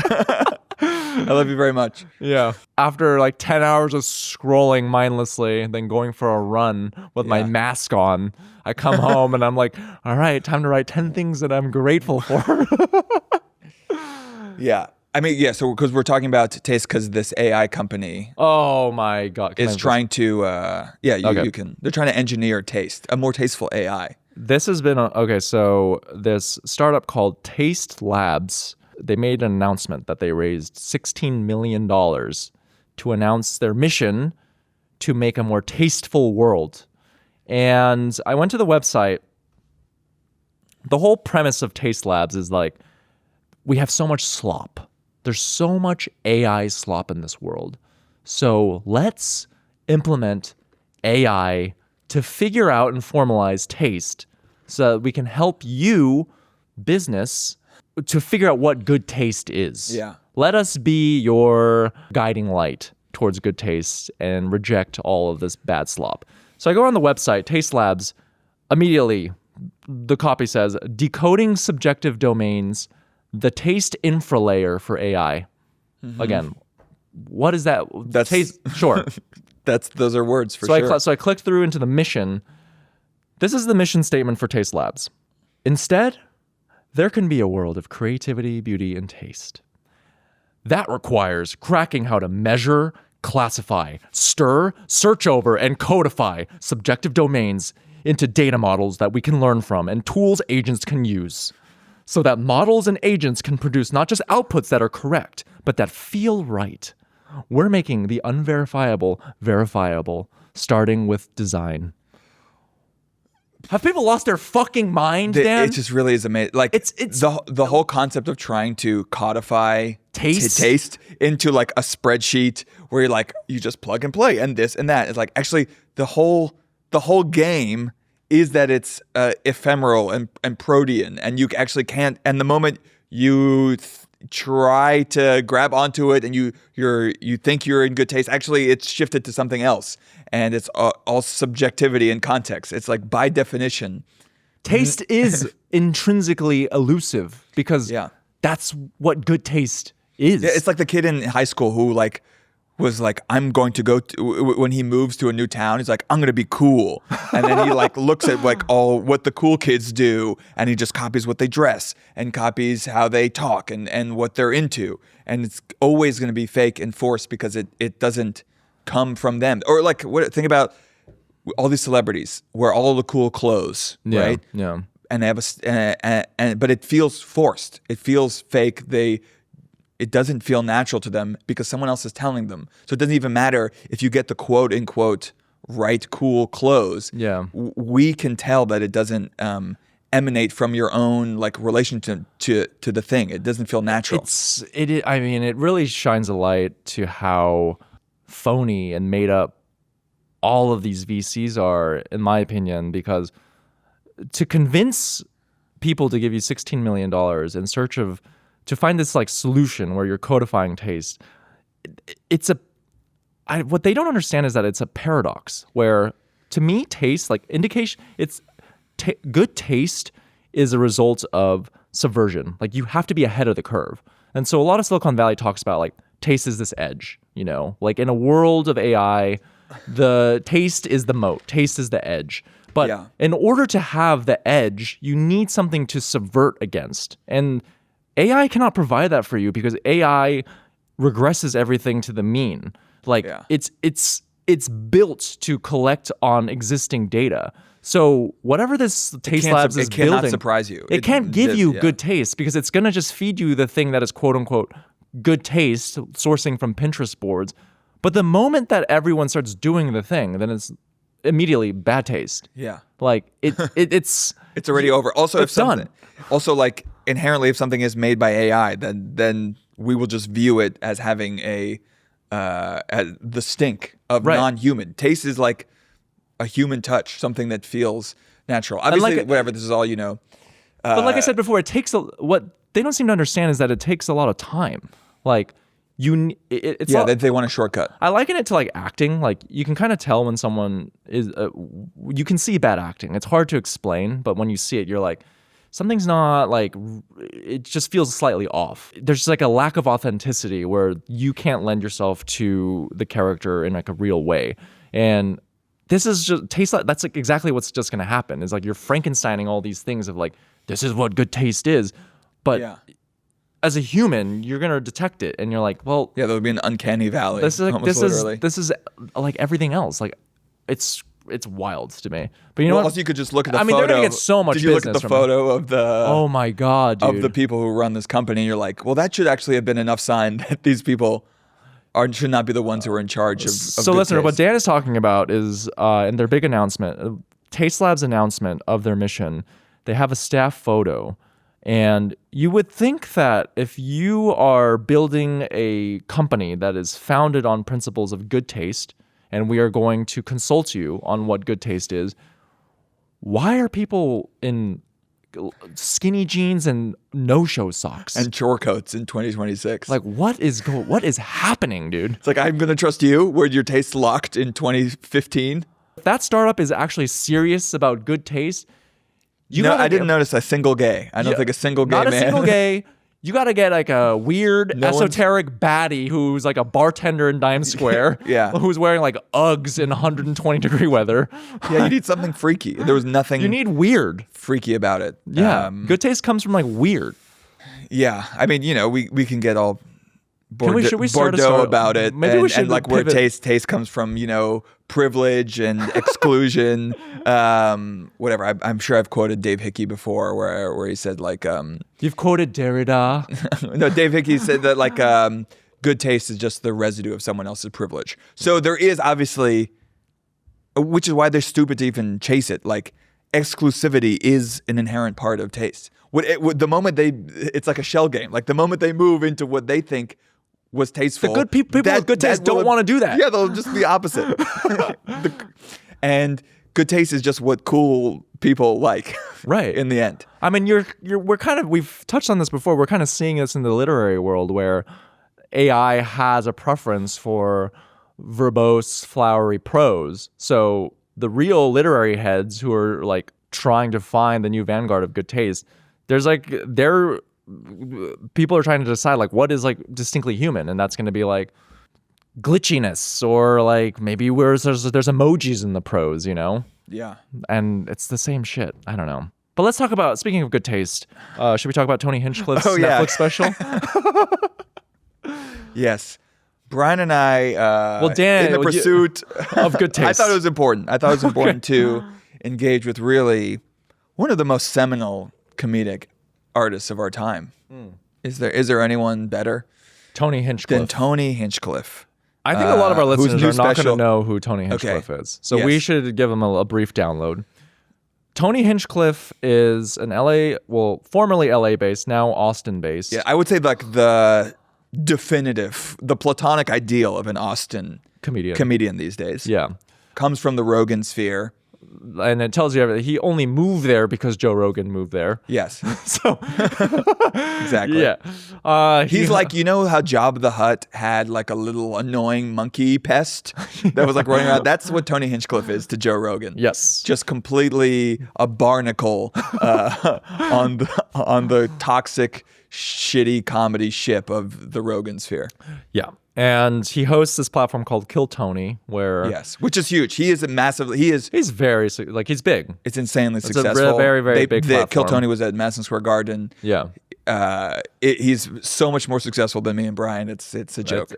C: I love you very much.
B: Yeah. After like 10 hours of scrolling mindlessly and then going for a run with my mask on, I come home and I'm like, all right, time to write 10 things that I'm grateful for.
C: Yeah. I mean, yeah, so because we're talking about taste because this AI company
B: oh my God.
C: is trying to, you can, they're trying to engineer taste, a more tasteful AI.
B: This has been, so this startup called Taste Labs, they made an announcement that they raised $16 million to announce their mission to make a more tasteful world. And I went to the website. The whole premise of Taste Labs is like, we have so much slop. There's so much AI slop in this world. So let's implement AI to figure out and formalize taste so that we can help you, business, to figure out what good taste is.
C: Yeah.
B: Let us be your guiding light towards good taste and reject all of this bad slop. So I go on the website, Taste Labs. Immediately, the copy says, decoding subjective domains, the taste infra layer for AI. Mm-hmm. Again, what is that?
C: That's
B: taste. Sure.
C: Those are words for sure.
B: So I clicked through into the mission. This is the mission statement for Taste Labs. Instead, there can be a world of creativity, beauty, and taste. That requires cracking how to measure, classify, stir, search over, and codify subjective domains into data models that we can learn from and tools agents can use, so that models and agents can produce not just outputs that are correct, but that feel right. We're making the unverifiable verifiable, starting with design. Have people lost their fucking mind, Dan?
C: It just really is amazing. Like
B: It's
C: the whole concept of trying to codify
B: Taste?
C: into like a spreadsheet where you're like you just plug and play and this and that. It's like actually the whole game is that it's ephemeral and protean, and you actually can't. And the moment you try to grab onto it and you think you're in good taste, actually it's shifted to something else, and it's all subjectivity and context. It's like by definition,
B: taste is intrinsically elusive because that's what good taste is.
C: Yeah, it's like the kid in high school who like was like, I'm going to go to, when he moves to a new town, he's like, I'm going to be cool. And then he like looks at like all what the cool kids do, and he just copies what they dress and copies how they talk and what they're into. And it's always going to be fake and forced because it doesn't come from them. Or like, think about all these celebrities wear all the cool clothes, right?
B: Yeah.
C: And they have but it feels forced. It feels fake. It doesn't feel natural to them because someone else is telling them. So it doesn't even matter if you get the quote unquote right cool clothes.
B: Yeah.
C: We can tell that it doesn't emanate from your own like relation to the thing. It doesn't feel natural.
B: I mean, it really shines a light to how phony and made up all of these VCs are, in my opinion, because to convince people to give you $16 million in search of to find this like solution where you're codifying taste, what they don't understand is that it's a paradox where, to me, taste, like indication, good taste is a result of subversion. Like you have to be ahead of the curve. And so a lot of Silicon Valley talks about like taste is this edge, like in a world of AI, the taste is the moat, taste is the edge. But in order to have the edge, you need something to subvert against. And AI cannot provide that for you because AI regresses everything to the mean. Like it's built to collect on existing data. So whatever this Taste Labs is building,
C: it cannot surprise you.
B: It can't give you good taste because it's going to just feed you the thing that is quote unquote good taste, sourcing from Pinterest boards. But the moment that everyone starts doing the thing, then it's immediately bad taste.
C: Yeah.
B: Like it's
C: already over. Also,
B: it's done.
C: Also, like inherently, if something is made by AI, then we will just view it as having as the stink of non-human. Taste is like a human touch, something that feels natural. Obviously, whatever. This is all
B: but like I said before, it takes what they don't seem to understand is that it takes a lot of time. Like
C: they want a shortcut.
B: I liken it to like acting. Like you can kind of tell when someone is. You can see bad acting. It's hard to explain, but when you see it, you're like, something's not like. It just feels slightly off. There's just like a lack of authenticity where you can't lend yourself to the character in like a real way. And this is just taste. That's like exactly what's just going to happen. Is like you're Frankensteining all these things of like this is what good taste is, but. As a human, you're gonna detect it, and you're like, "Well,
C: there would be an uncanny valley."
B: This is like everything else. Like, it's wild to me. But you know what?
C: Also, you could just look at the photo.
B: They're gonna get so much.
C: Did you look at the photo of the?
B: Oh my god, dude.
C: Of the people who run this company, and you're like, "Well, that should actually have been enough sign that these people should not be the ones who are in charge of."
B: So, listener, what Dan is talking about is in their big announcement, Taste Lab's announcement of their mission. They have a staff photo. And you would think that if you are building a company that is founded on principles of good taste, and we are going to consult you on what good taste is, why are people in skinny jeans and no-show socks
C: and chore coats in 2026?
B: Like, what is happening, dude?
C: It's like, I'm going to trust you. Were your taste locked in 2015?
B: If that startup is actually serious about good taste.
C: I didn't notice a single gay. I don't think a single gay man.
B: Not a single gay. You got to get like a weird, esoteric baddie who's like a bartender in Dime Square. Who's wearing like Uggs in 120-degree weather.
C: Yeah, you need something freaky. There was nothing.
B: You need weird.
C: Freaky about it.
B: Yeah. Good taste comes from like weird.
C: Yeah. I mean, we can get all
B: should we
C: Bordeaux about it.
B: Maybe we should
C: and like where taste comes from, privilege and exclusion. Whatever. I'm sure I've quoted Dave Hickey before where he said like
B: you've quoted Derrida.
C: No, Dave Hickey said that like good taste is just the residue of someone else's privilege. So there is obviously, which is why they're stupid to even chase it. Like exclusivity is an inherent part of taste. The moment it's like a shell game. Like the moment they move into what they think was tasteful.
B: The good people with good taste don't want to do that.
C: Yeah, they'll just be opposite. And good taste is just what cool people like.
B: Right.
C: In the end.
B: I mean, we've touched on this before. We're kind of seeing this in the literary world where AI has a preference for verbose, flowery prose. So the real literary heads who are like trying to find the new vanguard of good taste, people are trying to decide like what is like distinctly human, and that's going to be like glitchiness or like maybe there's emojis in the prose, you know?
C: Yeah.
B: And it's the same shit. I don't know. But let's talk about, speaking of good taste, should we talk about Tony Hinchcliffe's Netflix special?
C: Yes. Brian and I,
B: Dan,
C: in the pursuit
B: of good taste.
C: I thought it was important. To engage with really one of the most seminal comedic artists of our time. Is there anyone better
B: Tony Hinchcliffe.
C: than Tony Hinchcliffe?
B: I think a lot of our listeners are not going to
C: special-
B: know who Tony Hinchcliffe is. So
C: Yes.
B: we should give them a brief download. Tony Hinchcliffe is an formerly LA-based, now Austin-based.
C: Yeah, I would say like the platonic ideal of an Austin comedian these days.
B: Yeah.
C: Comes from the Rogan sphere.
B: And it tells you everything. He only moved there because Joe Rogan moved there.
C: Yes.
B: So
C: Exactly.
B: Yeah.
C: He's like, you know how Jabba the Hutt had like a little annoying monkey pest that was like running around? That's what Tony Hinchcliffe is to Joe Rogan.
B: Yes.
C: Just completely a barnacle on the toxic, shitty comedy ship of the Rogan sphere.
B: Yeah. And he hosts this platform called Kill Tony, where
C: Yes, which is huge. He's
B: very he's big.
C: It's insanely
B: It's
C: successful.
B: a very, very big
C: Kill
B: platform.
C: Tony was at Madison Square Garden.
B: Yeah.
C: He's so much more successful than me and Brian. It's a joke.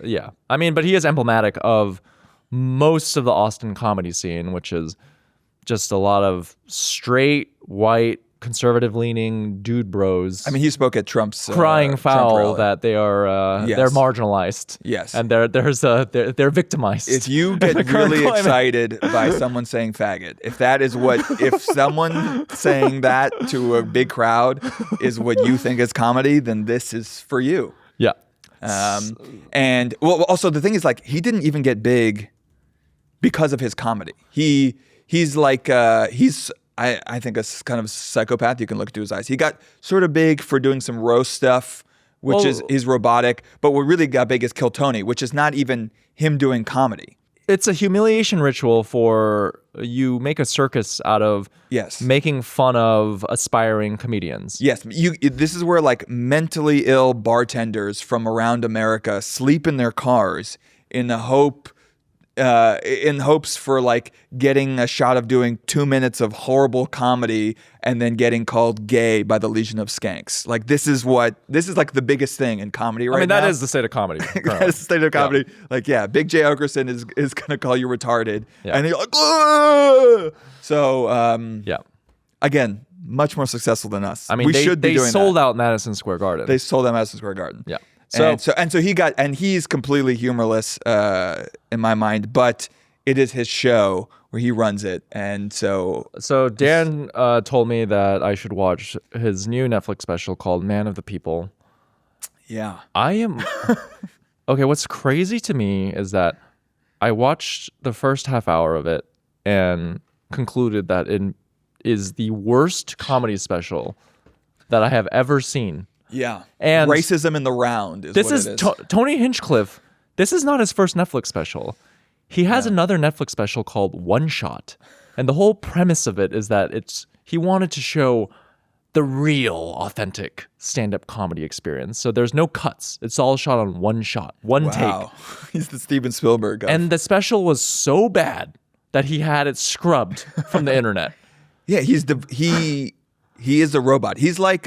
B: Yeah. I mean, but he is emblematic of most of the Austin comedy scene, which is just a lot of straight, white, conservative-leaning dude bros.
C: I mean, he spoke at Trump's
B: crying
C: Trump
B: foul
C: rally.
B: that they are
C: Yes.
B: they're marginalized.
C: Yes.
B: And they're victimized.
C: If you get
B: The current
C: really
B: climate.
C: excited by someone saying faggot, if someone saying that to a big crowd is what you think is comedy, then this is for you.
B: Yeah.
C: And also the thing is, like, he didn't even get big because of his comedy. He's like I think a kind of psychopath. You can look into his eyes. He got sort of big for doing some roast stuff, which is robotic. But what really got big is Kill Tony, which is not even him doing comedy.
B: It's a humiliation ritual for you make a circus out of making fun of aspiring comedians.
C: Yes, this is where like mentally ill bartenders from around America sleep in their cars in hopes for like getting a shot of doing 2 minutes of horrible comedy and then getting called gay by the Legion of Skanks. Like this is like the biggest thing in comedy right now.
B: I mean, that is the state of comedy.
C: That is the state of comedy. Yeah. Like, yeah, Big J. Okerson is going to call you retarded.
B: Yeah.
C: And you're like, "Ugh!" So,
B: yeah.
C: Again, much more successful than us.
B: I mean,
C: we should be doing
B: sold
C: that.
B: out Madison Square Garden.
C: They sold out Madison Square Garden.
B: Yeah.
C: So he's completely humorless in my mind, but it is his show where he runs it, and so
B: Dan told me that I should watch his new Netflix special called Man of the People.
C: Yeah,
B: I am okay. What's crazy to me is that I watched the first half hour of it and concluded that it is the worst comedy special that I have ever seen.
C: Yeah,
B: and
C: racism in the round is
B: this
C: what
B: is
C: it is.
B: Tony Hinchcliffe. This is not his first Netflix special. He has another Netflix special called One Shot, and the whole premise of it is that he wanted to show the real, authentic stand-up comedy experience. So there's no cuts. It's all shot on one shot, one take.
C: He's the Steven Spielberg guy.
B: And the special was so bad that he had it scrubbed from the internet.
C: Yeah, he is a robot. He's like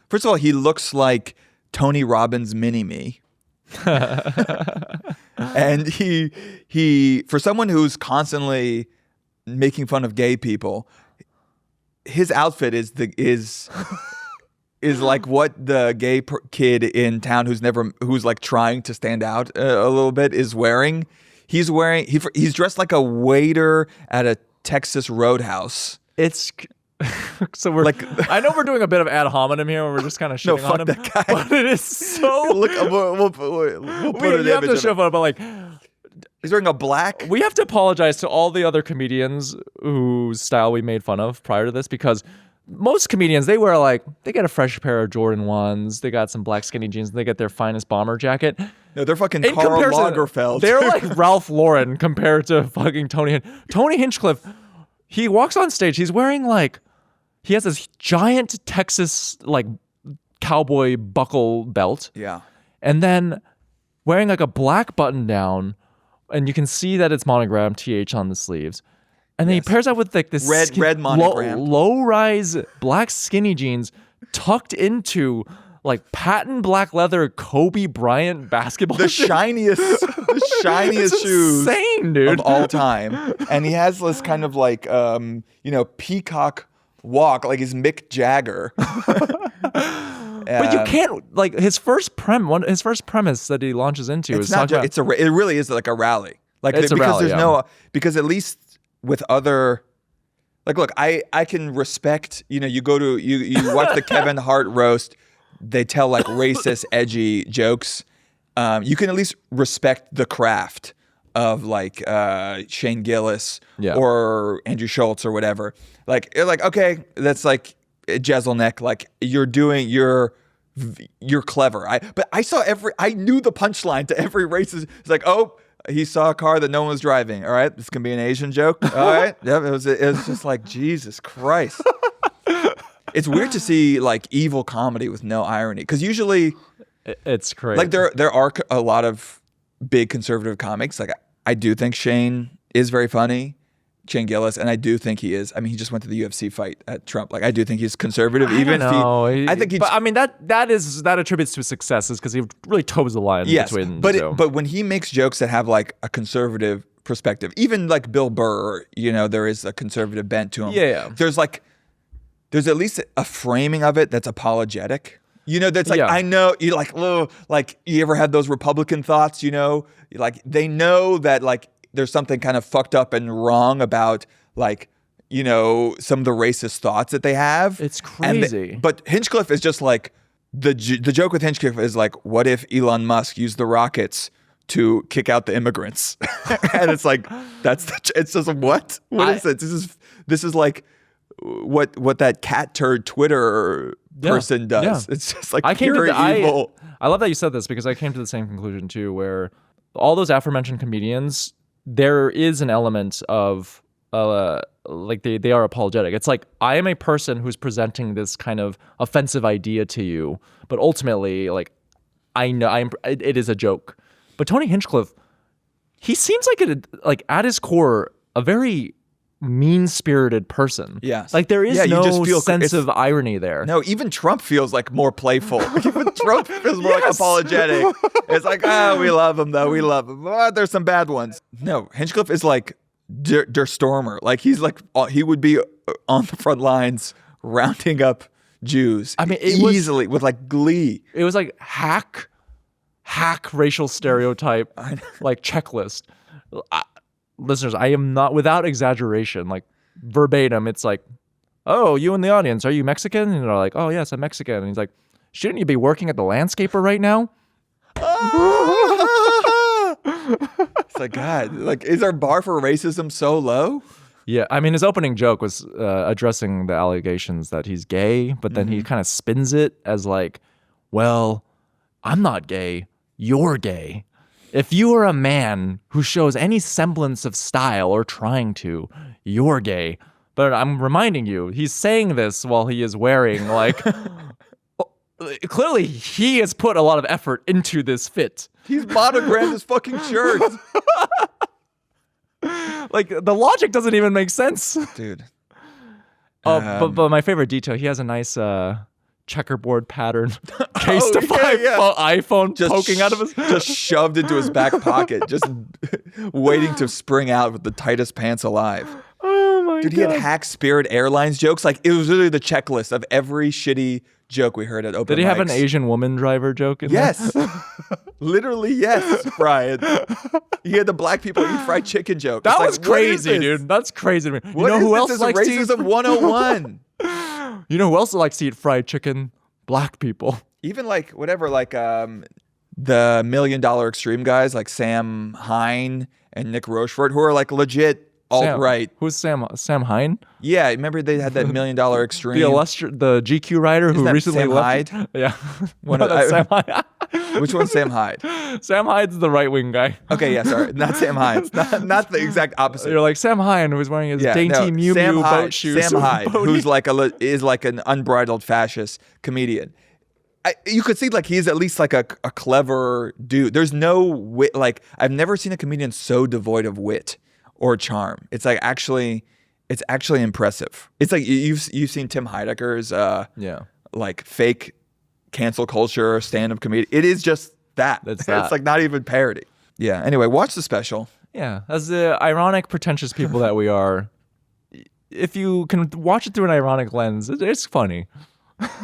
C: first of all, he looks like Tony Robbins mini-me. And he for someone who's constantly making fun of gay people, his outfit is like what the gay kid in town who's like trying to stand out a little bit is wearing. He's dressed like a waiter at a Texas Roadhouse.
B: It's so we're like, I know we're doing a bit of ad hominem here, where we're just kind of shitting on him,
C: that guy.
B: but it is so.
C: Look, we'll put an
B: have
C: image
B: to show
C: of it.
B: it, but like,
C: He's wearing a black.
B: we have to apologize to all the other comedians whose style we made fun of prior to this, because most comedians, they get a fresh pair of Jordan 1s, they got some black skinny jeans, and they get their finest bomber jacket.
C: No, they're fucking
B: In
C: Karl
B: comparison,
C: Lagerfeld.
B: They're like Ralph Lauren compared to fucking Tony Hinchcliffe. He walks on stage, he's wearing like, he has this giant Texas like cowboy buckle belt.
C: Yeah.
B: And then wearing like a black button down, and you can see that it's monogrammed TH on the sleeves. And then he pairs that with like this
C: red monogram,
B: low-rise black skinny jeans tucked into like patent black leather Kobe Bryant basketball
C: the
B: shoes.
C: shiniest
B: It's
C: shoes
B: insane, dude.
C: of all time. And he has this kind of like peacock walk, like he's Mick Jagger.
B: But you can't, like, his first premise that he launches into is talking about,
C: it really is like a rally. Like
B: It's a
C: because
B: rally,
C: there's
B: yeah.
C: no because at least with other, like, look, I can respect, you go to you watch the Kevin Hart roast, they tell like racist edgy jokes. You can at least respect the craft of like Shane Gillis or Andrew Schultz or whatever. Like you're like, okay, that's like Jeselnik, like you're clever. I knew the punchline to every racist. It's like, oh, he saw a car that no one was driving. All right, this can be an Asian joke. All right, yep. It was just like, Jesus Christ. It's weird to see like evil comedy with no irony, because usually
B: it's crazy.
C: like there are a lot of big conservative comics. Like I do think Shane is very funny, Shane Gillis, and I do think he is. I mean, he just went to the UFC fight at Trump. Like I do think he's conservative. I think he's.
B: But I mean that attributes to his successes, because he really toes the line between the two.
C: But when he makes jokes that have like a conservative perspective, even like Bill Burr, there is a conservative bent to him.
B: Yeah.
C: There's at least a framing of it that's apologetic. That's like, I know you like, oh, like you ever had those Republican thoughts, like they know that like there's something kind of fucked up and wrong about like, some of the racist thoughts that they have.
B: It's crazy.
C: But Hinchcliffe is just like, the joke with Hinchcliffe is like, what if Elon Musk used the rockets to kick out the immigrants? And it's like, it's just what? What is it? This is like what that cat turd Twitter person does. Yeah. It's just like pure evil.
B: I love that you said this, because I came to the same conclusion too, where all those aforementioned comedians, there is an element of like they are apologetic. It's like, I am a person who's presenting this kind of offensive idea to you, but ultimately, like, I know it is a joke. But Tony Hinchcliffe, he seems like at his core a very mean-spirited person.
C: Yes.
B: Like there is
C: you just feel
B: sense of irony there.
C: No, even Trump feels like more playful. Even Trump feels more like apologetic. It's like, we love him though. We love him. There's some bad ones. No, Hinchcliffe is like Der Stormer. Like he would be on the front lines rounding up Jews. I mean, easily with like glee.
B: It was like hack racial stereotype, like checklist. Listeners, I am not, without exaggeration, like verbatim, it's like, oh, you in the audience, are you Mexican? And they're like, oh, yes, I'm Mexican. And he's like, shouldn't you be working at the landscaper right now?
C: It's like, God, like, is our bar for racism so low?
B: Yeah, I mean, his opening joke was addressing the allegations that he's gay, but then he kind of spins it as like, well, I'm not gay, you're gay. If you are a man who shows any semblance of style or trying to, you're gay. But I'm reminding you, he's saying this while he is wearing like, clearly he has put a lot of effort into this fit.
C: He's monogrammed his fucking shirt.
B: Like the logic doesn't even make sense.
C: Dude.
B: But my favorite detail, he has a nice checkerboard pattern case to iPhone just poking out of his
C: just shoved into his back pocket, just waiting to spring out with the tightest pants alive.
B: Oh my God.
C: Dude, he had hack Spirit Airlines jokes. Like it was literally the checklist of every shitty joke we heard at open
B: Did he have an
C: mics.
B: Asian woman driver joke in
C: Yes. Literally, yes, Brian. He had the black people eat fried chicken joke.
B: That
C: It's
B: was
C: like, what is
B: crazy,
C: this?
B: dude. That's crazy to me.
C: What
B: you know
C: is
B: who
C: this?
B: else
C: This is
B: likes to eat?
C: racism 101.
B: You know who else likes to eat fried chicken? Black people.
C: Even like whatever, like the $1 Million Extreme guys like Sam Hine and Nick Rochefort, who are like legit alt-right.
B: Who's Sam Hine?
C: Yeah, remember they had that $1 Million Extreme.
B: The GQ writer who
C: that
B: recently
C: Sam
B: left.
C: Hyde?
B: Yeah.
C: One
B: No,
C: of-
B: that's Sam Hyde.
C: Which one's Sam Hyde?
B: Sam Hyde's the right wing guy.
C: Okay, yeah, sorry, not Sam Hyde. It's not the exact opposite.
B: You're like Sam Hyde, who's wearing his
C: Yeah,
B: dainty
C: no,
B: Miu
C: Sam
B: Miu
C: Hyde,
B: boat shoes.
C: Sam Hyde,
B: Boaty.
C: who's like is like an unbridled fascist comedian. You could see like he's at least like a clever dude. There's no wit. Like I've never seen a comedian so devoid of wit or charm. It's like it's actually impressive. It's like you've seen Tim Heidecker's like fake cancel culture stand-up comedy. It is just that.
B: It's that.
C: It's like not even parody. Yeah. Anyway, watch the special.
B: Yeah, as the ironic, pretentious people that we are, if you can watch it through an ironic lens, it's funny.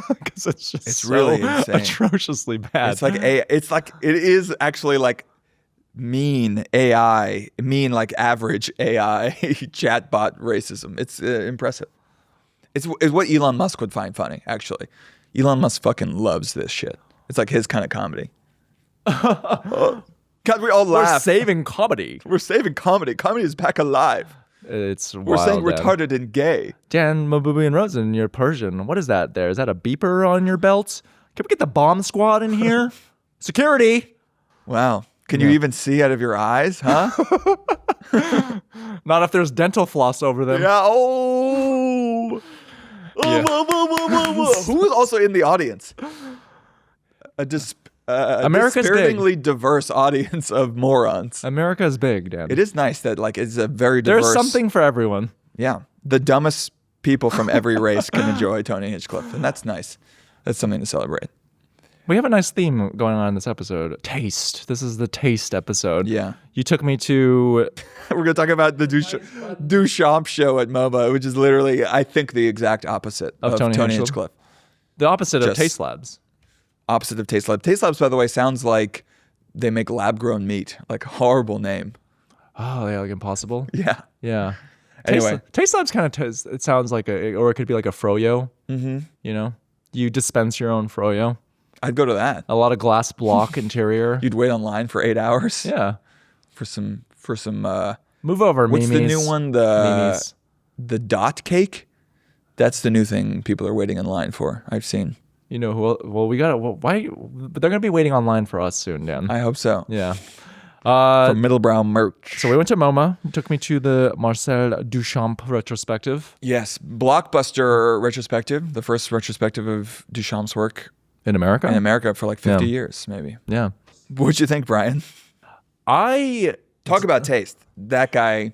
B: Because it's so
C: really insane.
B: atrociously bad.
C: It's like it is actually like mean AI, mean like average AI chatbot racism. It's impressive. It's what Elon Musk would find funny, actually. Elon Musk fucking loves this shit. It's like his kind of comedy. God, we all
B: We're
C: laugh.
B: saving comedy.
C: We're saving comedy. Comedy is back alive.
B: It's
C: We're
B: wild,
C: saying
B: Dan.
C: retarded and gay.
B: Dan Mabubi and Rosen, you're Persian. What is that there? Is that a beeper on your belt? Can we get the bomb squad in here? Security!
C: Wow. Can you even see out of your eyes, huh?
B: Not if there's dental floss over them.
C: Yeah. Oh.
B: Yeah.
C: Who was also in the audience?
B: America's
C: dispiritingly diverse audience of morons.
B: America is big, Dan.
C: It is nice that like it's a very diverse.
B: There's something for everyone.
C: Yeah, the dumbest people from every race can enjoy Tony Hinchcliffe, and that's nice. That's something to celebrate.
B: We have a nice theme going on in this episode. Taste. This is the taste episode.
C: Yeah.
B: You took me to...
C: We're going to talk about the Duchamp show at MoMA, which is literally, I think, the exact opposite of Tony Hinchcliffe.
B: The opposite of
C: Just-
B: Taste Labs.
C: Opposite of Taste Lab. Taste Labs, by the way, sounds like they make lab-grown meat. Like, horrible name.
B: Oh, yeah, like Impossible?
C: Yeah.
B: Yeah.
C: Anyway.
B: Taste Labs kind of... it sounds like or it could be like a froyo. Mm-hmm. You know? You dispense your own froyo.
C: I'd go to that.
B: A lot of glass block interior.
C: You'd wait online for 8 hours.
B: Yeah.
C: For some
B: Move over,
C: what's
B: Mimi's.
C: the new one?
B: Mimi's.
C: The dot cake? That's the new thing people are waiting in line for. I've seen.
B: You know who? Well, we got why? But they're gonna be waiting online for us soon, Dan.
C: I hope so.
B: Yeah.
C: For Middlebrow merch.
B: So we went to MoMA. It took me to the Marcel Duchamp retrospective
C: Yes, blockbuster retrospective, the first retrospective of Duchamp's work
B: in America.
C: in America for like 50
B: Yeah.
C: years, maybe.
B: Yeah.
C: What'd you think, Brian?
B: I
C: Talk about taste. That guy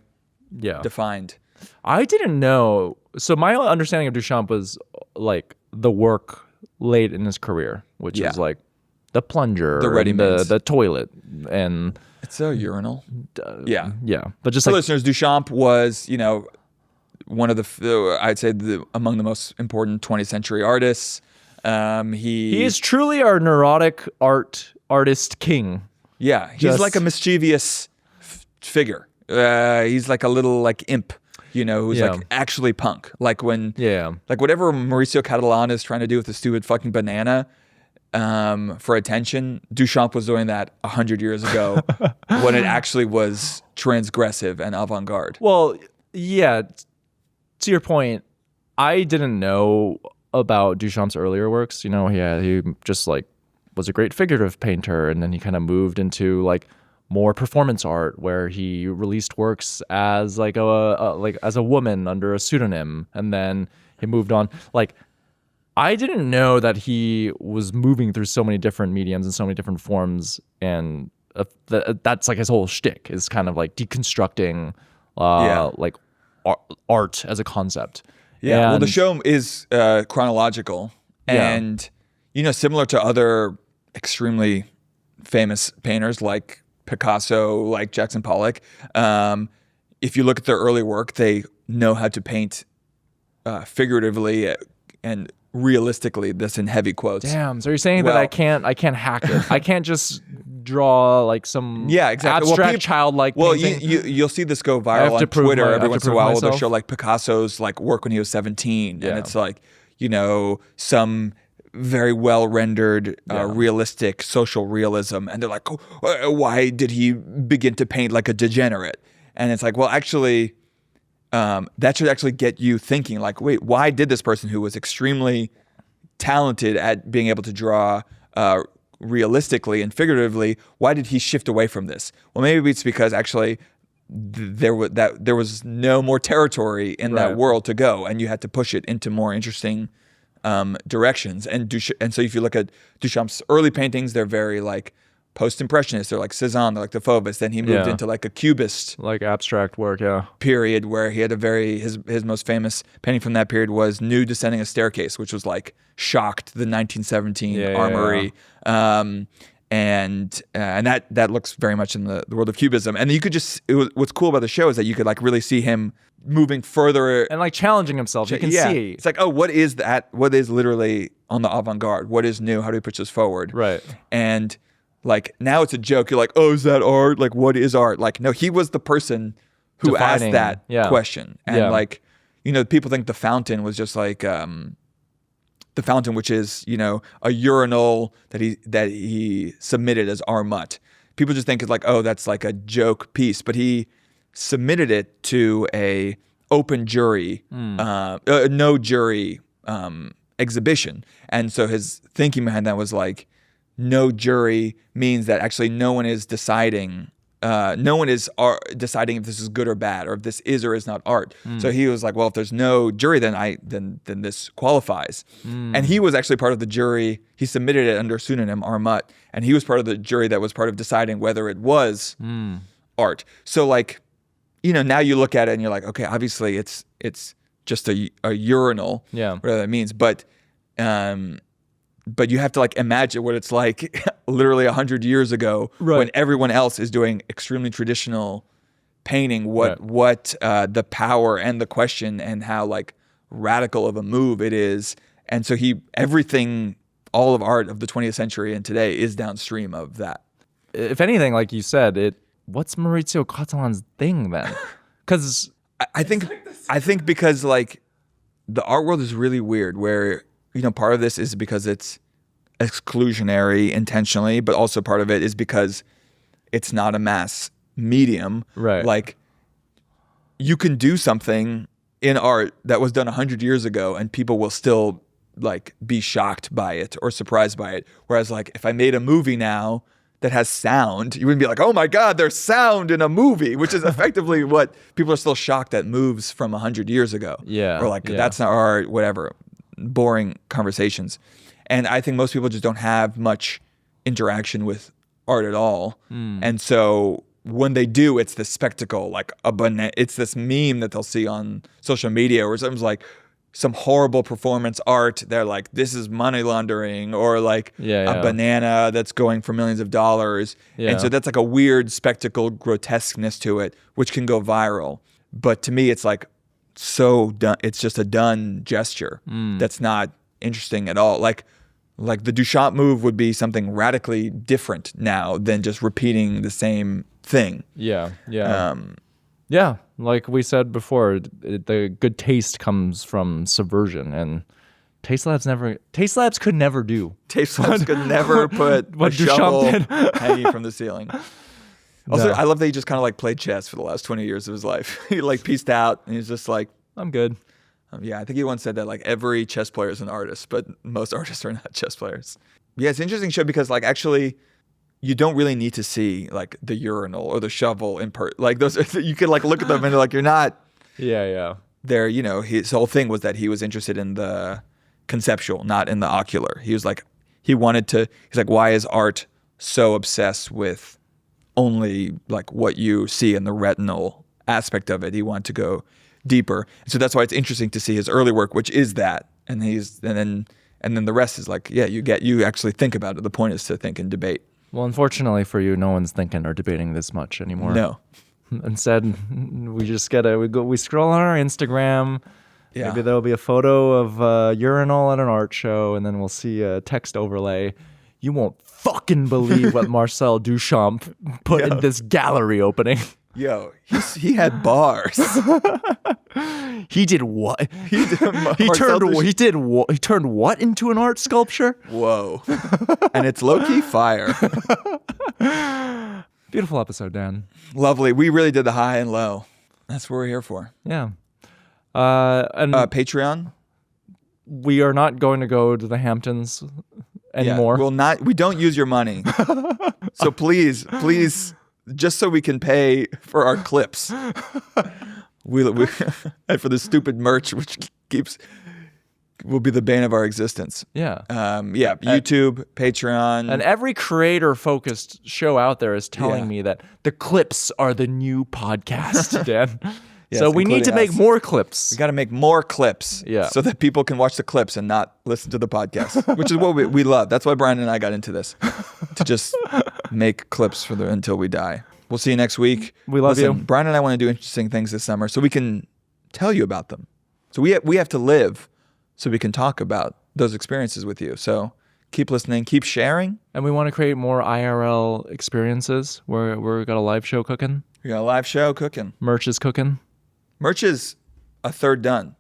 B: yeah.
C: defined.
B: I didn't know. So my understanding of Duchamp was like the work late in his career, which
C: Yeah.
B: is like the plunger,
C: The
B: and
C: ready-mades.
B: the toilet, and
C: It's a urinal. Yeah.
B: yeah. But just
C: For
B: like
C: listeners, Duchamp was, one of I'd say among the most important 20th century artists.
B: he is truly our neurotic artist king.
C: Yeah, he's
B: Just-
C: like a mischievous figure. He's like a little like imp, who's
B: Yeah.
C: like actually punk. Like when,
B: Yeah.
C: like whatever Mauricio Catalan is trying to do with the stupid fucking banana for attention, Duchamp was doing that 100 years ago when it actually was transgressive and avant-garde.
B: Well, yeah. To your point, I didn't know about Duchamp's earlier works. He just like was a great figurative painter, and then he kind of moved into like more performance art, where he released works as like as a woman under a pseudonym, and then he moved on. Like, I didn't know that he was moving through so many different mediums and so many different forms, and that's like his whole shtick is kind of like deconstructing like art as a concept.
C: Yeah, well, the
B: And-
C: show is chronological,
B: Yeah.
C: and similar to other extremely famous painters like Picasso, like Jackson Pollock. If you look at their early work, they know how to paint figuratively and realistically. This in heavy quotes.
B: Damn. So you're saying that I can't hack it. I can't just draw like some abstract childlike painting.
C: You'll see this go viral on Twitter every once in a while. They'll show like Picasso's like work when he was 17, and it's like, you know, some very well rendered realistic social realism, and they're like, why did he begin to paint like a degenerate? And it's like, well, actually, that should actually get you thinking like, wait, why did this person who was extremely talented at being able to draw realistically and figuratively, why did he shift away from this? Well, maybe it's because actually there was no more territory in that world to go, and you had to push it into more interesting directions. And so if you look at Duchamp's early paintings, they're very like post-impressionist. They're like Cezanne, they're like the Fauvist. Then he moved into like a cubist,
B: like abstract work,
C: period, where he had his most famous painting from that period was Nude Descending a Staircase, which was like shocked the 1917 Armory. And that looks very much in the world of Cubism. And you could what's cool about the show is that you could like really see him moving further
B: and like challenging himself. You can see.
C: It's like, oh, what is that? What is literally on the avant-garde? What is new? How do we push this forward?
B: Right.
C: And like now it's a joke. You're like, oh, is that art? Like, what is art? Like, no, he was the person who asked that question. And like, you know, people think the fountain was just like the fountain, which is, you know, a urinal that he submitted as Armut. People just think it's like, oh, that's like a joke piece, but he submitted it to a open jury, no jury exhibition. And so his thinking behind that was like, no jury means that actually no one is deciding. No one is deciding if this is good or bad, or if this is or is not art. So he was like, well, if there's no jury, then this qualifies. And he was actually part of the jury. He submitted it under pseudonym Armut, and he was part of the jury that was part of deciding whether it was art. So like, you know, now you look at it and you're like, okay, obviously it's just a urinal, whatever that means, but you have to like imagine what it's like literally 100 years ago when everyone else is doing extremely traditional painting, what the power and the question and how like radical of a move it is. And so everything, all of art of the 20th century and today is downstream of that.
B: If anything, like you said, what's Maurizio Catalan's thing then? Because
C: I think because like the art world is really weird where, you know, part of this is because it's exclusionary intentionally, but also part of it is because it's not a mass medium.
B: Right.
C: Like you can do something in art that was done 100 years ago and people will still like be shocked by it or surprised by it. Whereas like if I made a movie now that has sound, you wouldn't be like, oh my God, there's sound in a movie, which is effectively what people are still shocked at moves from 100 years ago.
B: Yeah.
C: Or like, that's not art, whatever. Boring conversations. And I think most people just don't have much interaction with art at all. And so when they do, it's this spectacle, like it's this meme that they'll see on social media where something's like some horrible performance art. They're like, this is money laundering, or like a banana that's going for millions of dollars. And so that's like a weird spectacle grotesqueness to it, which can go viral. But to me, it's like so done. It's just a done gesture that's not interesting at all. Like the Duchamp move would be something radically different now than just repeating the same thing.
B: Yeah. Like we said before, the good taste comes from subversion, and Taste Labs could never do.
C: Taste Labs could never put
B: what
C: a shovel
B: Duchamp did.
C: hanging from the ceiling. Also, I love that he just kind of like played chess for the last 20 years of his life. He like pieced out, and he's just like,
B: I'm good.
C: I think he once said that like every chess player is an artist, but most artists are not chess players. Yeah, it's an interesting show because like actually you don't really need to see like the urinal or the shovel in like those. You could like look at them and like you're not.
B: Yeah.
C: There, you know, his whole thing was that he was interested in the conceptual, not in the ocular. He was like, he's like, why is art so obsessed with only like what you see in the retinal aspect of it? He wanted to go deeper. And so that's why it's interesting to see his early work, which is that. And then the rest is like, you actually think about it. The point is to think and debate.
B: Well, unfortunately for you, no one's thinking or debating this much anymore.
C: No.
B: Instead, we just we scroll on our Instagram,
C: Yeah.
B: Maybe there'll be a photo of a urinal at an art show, and then we'll see a text overlay. You won't fucking believe what Marcel Duchamp put in this gallery opening.
C: Yo, he had bars.
B: He did what?
C: He
B: turned what into an art sculpture?
C: Whoa. And it's low-key fire.
B: Beautiful episode, Dan.
C: Lovely. We really did the high and low. That's what we're here for.
B: Yeah. And
C: Patreon?
B: we are not going to go to the Hamptons anymore.
C: Yeah, we don't use your money. So please, just so we can pay for our clips. we and for the stupid merch, which will be the bane of our existence.
B: Yeah.
C: YouTube, Patreon.
B: And every creator-focused show out there is telling me that the clips are the new podcast, Dan.
C: Yes,
B: so we need to make
C: us.
B: more clips.
C: We got to make more clips so that people can watch the clips and not listen to the podcast, which is what we love. That's why Brian and I got into this, to just make clips until we die. We'll see you next week.
B: We love you.
C: Brian and I want to do interesting things this summer so we can tell you about them. So we have to live so we can talk about those experiences with you. So keep listening, keep sharing.
B: And we want to create more IRL experiences where we've got a live show cooking.
C: We got a live show cooking.
B: Merch is cooking.
C: Merch is a third done.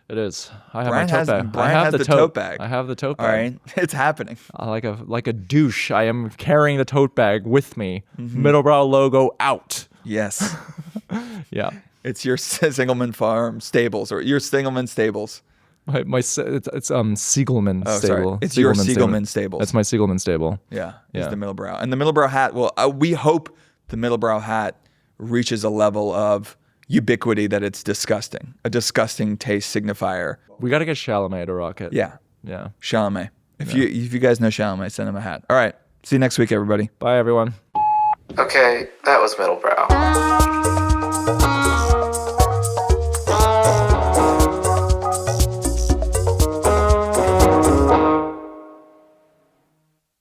B: It is. I have
C: Brian
B: my tote bag.
C: Brian has the tote bag.
B: I have the tote bag.
C: All right, it's happening.
B: Like a douche, I am carrying the tote bag with me. Middlebrow logo out.
C: Yes.
B: Yeah.
C: It's your Siegelman Farm Stables or your Siegelman Stables.
B: It's Siegelman Stable.
C: Sorry. It's your Siegelman Stables.
B: That's my Siegelman Stable.
C: Yeah. It's the Middlebrow. And the Middlebrow hat, we hope the Middlebrow hat reaches a level of ubiquity that it's disgusting. A disgusting taste signifier.
B: We got to get Chalamet to rock it.
C: Yeah.
B: Yeah.
C: Chalamet. If you guys know Chalamet, send him a hat. All right. See you next week, everybody.
B: Bye, everyone.
A: Okay, that was Middlebrow.